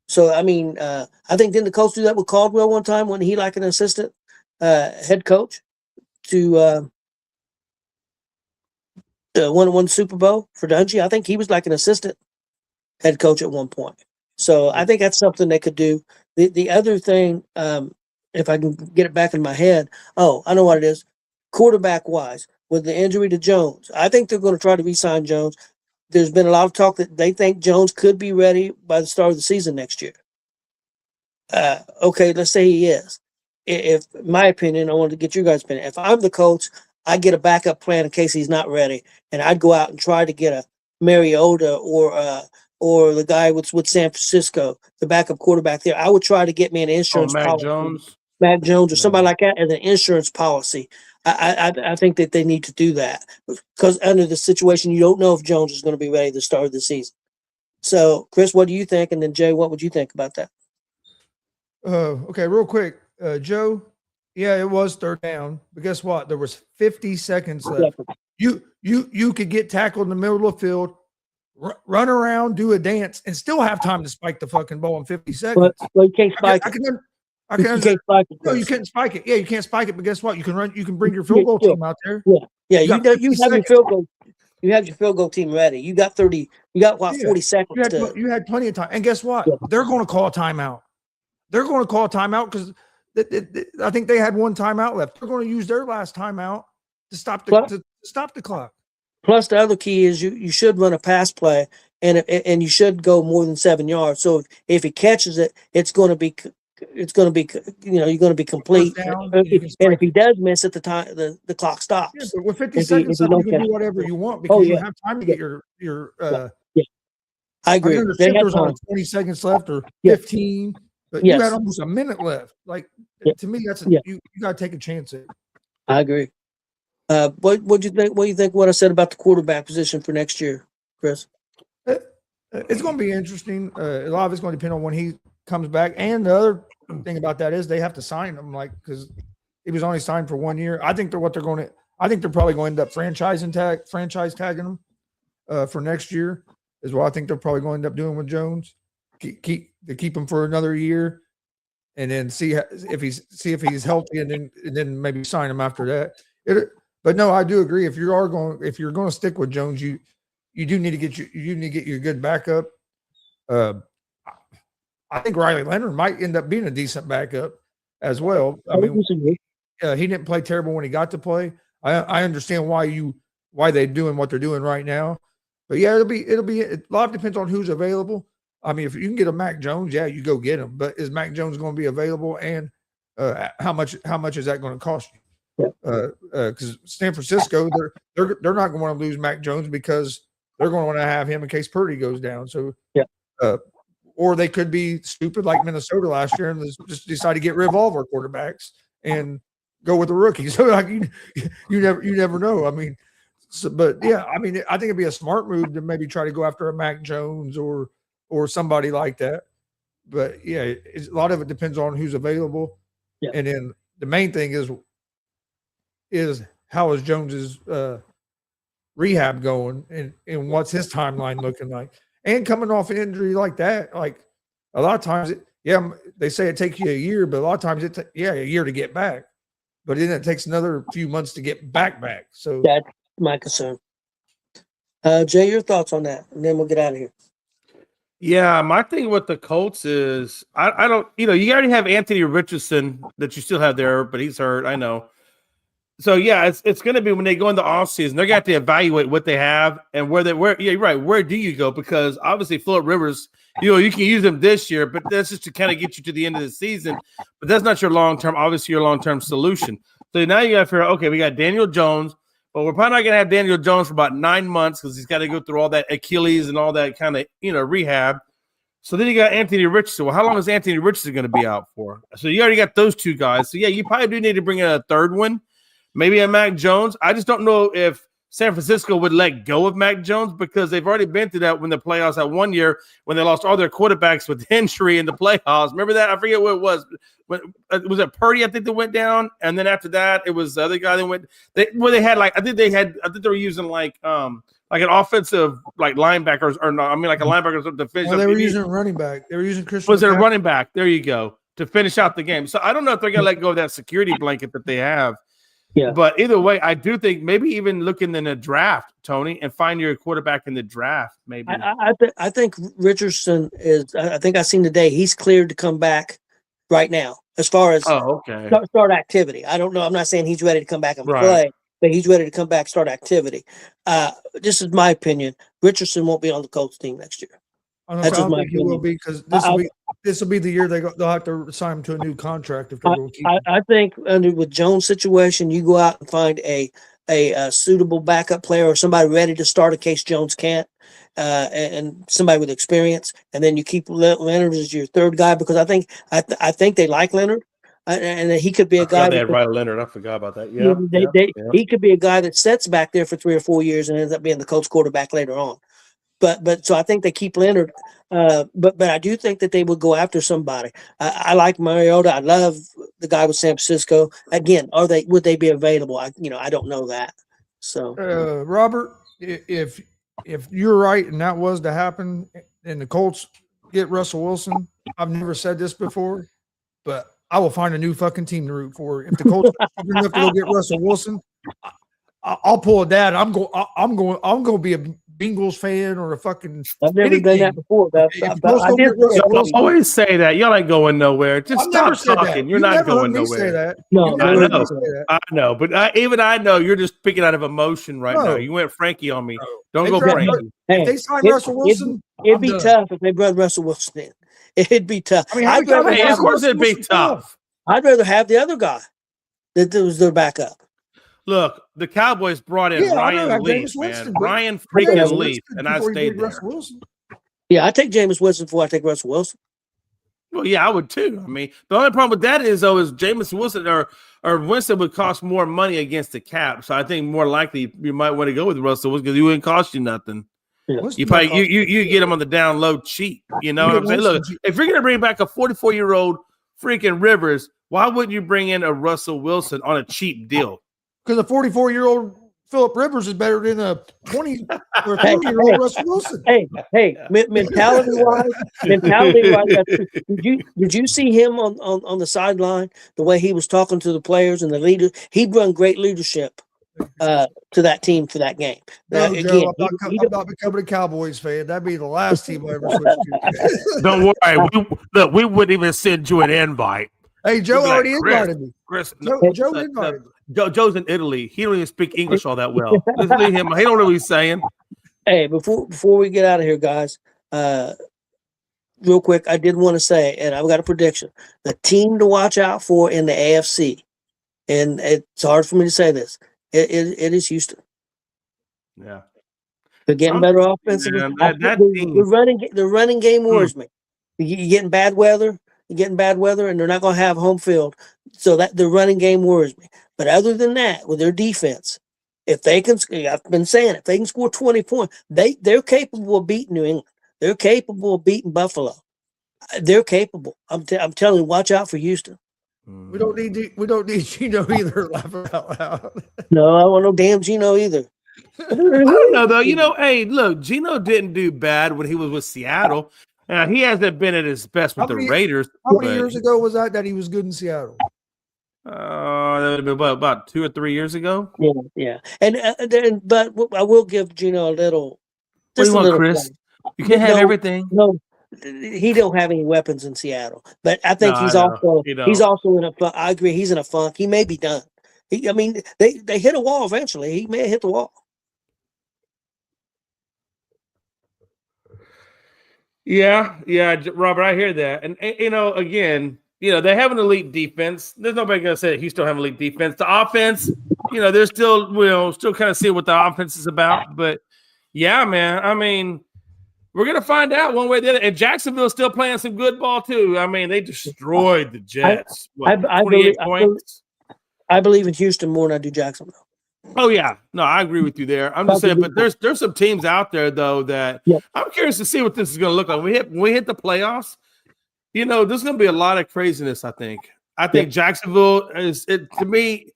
So, I mean, I think didn't the Colts do that with Caldwell one time when he like an assistant head coach to won Super Bowl for Dungy. I think he was like an assistant head coach at one point. So I think that's something they could do. The other thing, if I can get it back in my head, I know what it is. Quarterback wise, with the injury to Jones, I think they're going to try to re-sign Jones. There's been a lot of talk that they think Jones could be ready by the start of the season next year. Okay, let's say he is. If my opinion, I wanted to get your guys' opinion. If I'm the coach, I get a backup plan in case he's not ready, and I'd go out and try to get a Mariota or the guy with San Francisco, the backup quarterback there. I would try to get me an insurance Mac policy. Jones. Mac Jones or somebody like that as an insurance policy. I think that they need to do that because under the situation, you don't know if Jones is going to be ready to start the season. So, Chris, what do you think? And then Jay, what would you think about that? Okay, real quick, Joe. Yeah, it was third down, but guess what? There was 50 seconds left. You could get tackled in the middle of the field, run around, do a dance, and still have time to spike the fucking ball in 50 seconds. But you can't spike it. You can't spike it. No, you can't spike it. Yeah, you can't spike it. But guess what? You can run. You can bring your field goal team out there. Yeah. You have your field goal. You have your field goal team ready. You got 30. You got 40 seconds. You had plenty of time. And guess what? Yeah. They're going to call a timeout. They're going to call a timeout because I think they had one timeout left. They're going to use their last timeout to stop the clock. Plus, the other key is you should run a pass play and you should go more than 7 yards. So if he catches it, it's going to be you're going to be complete. And if he does miss at the time, the clock stops. Yeah, but with 50 seconds left, you can do whatever you want because you have time to get your. I agree. There's only 20 seconds left or 15, but you had almost a minute left. Like to me, that's you got to take a chance at. I agree. What do you think? What do you think? What I said about the quarterback position for next year, Chris? It's going to be interesting. A lot of it's going to depend on when he comes back, and the other thing about that is they have to sign him, because he was only signed for 1 year. I think they're probably going to end up franchise tagging him for next year is what I think they're probably going to end up doing with Jones. Keep him for another year, and then see if he's healthy, and then maybe sign him after that. But no, I do agree. If you're going to stick with Jones, you do need to get your good backup. I think Riley Leonard might end up being a decent backup as well. I mean, he didn't play terrible when he got to play. I understand why they're doing what they're doing right now. But yeah, a lot depends on who's available. I mean, if you can get a Mac Jones, yeah, you go get him. But is Mac Jones going to be available, and how much is that going to cost you? Because San Francisco, they're not going to want to lose Mac Jones because they're going to want to have him in case Purdy goes down. So or they could be stupid like Minnesota last year and just decide to get rid of all of our quarterbacks and go with the rookies. So you never know. I mean, but yeah, I mean, I think it'd be a smart move to maybe try to go after a Mac Jones or somebody like that. But yeah, a lot of it depends on who's available. Yeah. And then the main thing is how is Jones's rehab going and what's his timeline looking like? And coming off an injury like that, like a lot of times, they say it takes you a year, but a lot of times a year to get back. But then it takes another few months to get back. So that's my concern. Jay, your thoughts on that, and then we'll get out of here. Yeah, my thing with the Colts is I don't, you already have Anthony Richardson that you still have there, but he's hurt. I know. So yeah, it's going to be when they go in the offseason, they're going to have to evaluate what they have and where you're right. Where do you go? Because obviously Phillip Rivers, you can use him this year, but that's just to kind of get you to the end of the season. But that's not your long-term solution. So now you got to figure out, okay, we got Daniel Jones, but we're probably not going to have Daniel Jones for about 9 months because he's got to go through all that Achilles and all that kind of, rehab. So then you got Anthony Richardson. Well, how long is Anthony Richardson going to be out for? So you already got those two guys. So yeah, you probably do need to bring in a third one. Maybe a Mac Jones. I just don't know if San Francisco would let go of Mac Jones because they've already been through that when the playoffs had 1 year when they lost all their quarterbacks with injury in the playoffs. Remember that? I forget what it was. Was it Purdy? I think that went down, and then after that, it was the other guy that went. They had I think they were using like an offensive linebackers or no, I mean like a linebacker to finish. Well, they were using running back. They were using Christian. Was it a running back? There you go to finish out the game. So I don't know if they're gonna let go of that security blanket that they have. Yeah. But either way, I do think maybe even looking in the draft, Tony, and find your quarterback in the draft. Maybe I think Richardson is. I think I seen today he's cleared to come back right now. As far as okay. start activity, I don't know. I'm not saying he's ready to come back and Right. play, but he's ready to come back, start activity. This is my opinion. Richardson won't be on the Colts team next year. I don't, That's I don't just my think he will opinion. be because this will be the year they'll have to sign him to a new contract if they're going to keep him. I think with Jones' situation, you go out and find a suitable backup player or somebody ready to start in case Jones can't, and somebody with experience, and then you keep Leonard as your third guy because I think they like Leonard, and he could be a guy. They had Riley Leonard. I forgot about that. He could be a guy that sets back there for 3 or 4 years and ends up being the Colts quarterback later on. But so I think they keep Leonard, but I do think that they would go after somebody. I like Mariota. I love the guy with San Francisco. Again, would they be available? I don't know that. So Robert, if you're right and that was to happen, and the Colts get Russell Wilson, I've never said this before, but I will find a new fucking team to root for. If the Colts are enough to go get Russell Wilson, I'll pull a dad. I'm going to be a Bengals fan or a fucking. I've never done that before. I did. Y'all always say that. Y'all ain't going nowhere. Just stop talking. You're not going nowhere. Say that. No, I know, but even I know you're just speaking out of emotion right now. You went Frankie on me. Don't go Frankie. If they sign Russell Wilson, it'd be tough if they brought Russell Wilson in. It'd be tough. I mean, of course it'd be tough. I'd rather have the other guy that was their backup. Look, the Cowboys brought in Ryan Leaf, man. Ryan freaking Leaf, and I stayed there. Yeah, I take Jameis Winston before I take Russell Wilson. Well, yeah, I would too. I mean, the only problem with that is Jameis Wilson or Winston would cost more money against the cap. So I think more likely you might want to go with Russell Wilson because he wouldn't cost you nothing. Yeah. You probably you get him on the down low cheap. You know what I'm saying? Look, if you're gonna bring back a 44-year-old freaking Rivers, why wouldn't you bring in a Russell Wilson on a cheap deal? Because a 44-year-old Phillip Rivers is better than a 20 or 30-year-old Russell Wilson. Hey, mentality-wise, did you see him on the sideline? The way he was talking to the players and the leaders, he'd run great leadership to that team for that game. No, Joe, I'm not becoming a Cowboys fan. That'd be the last team I ever switched to. Don't worry, we wouldn't even send you an invite. Hey, Joe already invited me. Joe invited me. Joe's in Italy. He don't even speak English all that well. Just leave him. He don't know what he's saying. Hey, before we get out of here, guys, real quick, I did want to say, and I've got a prediction: the team to watch out for in the AFC, and it's hard for me to say this. It is Houston. Yeah, they're getting better offensively. The running game worries me. You're getting bad weather. And they're not going to have home field, so that the running game worries me. But other than that, with their defense, if they can, I've been saying, if they can score 20 points, they're capable of beating New England. They're capable of beating Buffalo. They're capable. I'm telling you, watch out for Houston. We don't need Gino either. Laughing out loud. No, I don't want no damn Gino either. I don't know though. Hey, look, Gino didn't do bad when he was with Seattle. He hasn't been at his best with the Raiders. How many years ago was that he was good in Seattle? That would have been about 2 or 3 years ago. Yeah. But I will give Gino a little. What do you want, Chris? Play. You can't have everything. No, he don't have any weapons in Seattle. But I think he's also in a. I agree. He's in a funk. He may be done. They hit a wall eventually. He may have hit the wall. Yeah, Robert, I hear that. And again, they have an elite defense. There's nobody going to say that Houston have an elite defense. The offense, they're still kind of see what the offense is about. But, yeah, man, I mean, we're going to find out one way or the other. And Jacksonville's still playing some good ball, too. I mean, they destroyed the Jets. 28 points? I believe in Houston more than I do Jacksonville. Oh, yeah. No, I agree with you there. I'm just saying, but there's some teams out there, though, that I'm curious to see what this is going to look like. When we hit the playoffs, there's going to be a lot of craziness, I think. I think Jacksonville to me,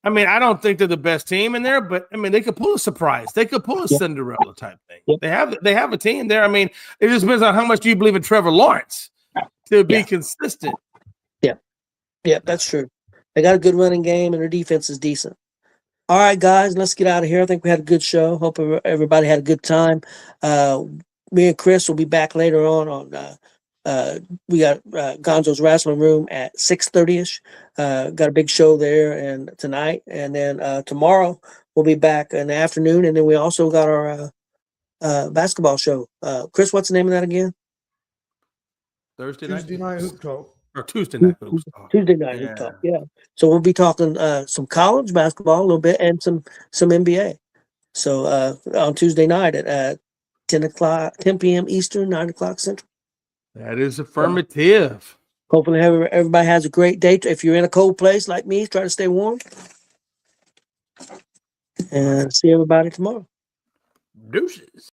I mean, I don't think they're the best team in there, but, I mean, they could pull a surprise. They could pull a Cinderella type thing. They have a team there. I mean, it just depends on how much do you believe in Trevor Lawrence to be consistent. Yeah, that's true. They got a good running game, and their defense is decent. All right, guys, let's get out of here. I think we had a good show. Hope everybody had a good time. Me and Chris will be back later on we got Gonzo's Wrestling Room at 6:30ish. Got a big show there and tonight, and then tomorrow we'll be back in the afternoon, and then we also got our basketball show. Chris, what's the name of that again? Thursday Tuesday night hoop talk. or Tuesday night. Hoops Talk. Tuesday night hoop talk. Yeah. So we'll be talking some college basketball a little bit and some NBA. So on Tuesday night at 10 p.m. Eastern, 9 o'clock Central. That is affirmative. Hopefully everybody has a great day. If you're in a cold place like me, try to stay warm. And see everybody tomorrow. Deuces.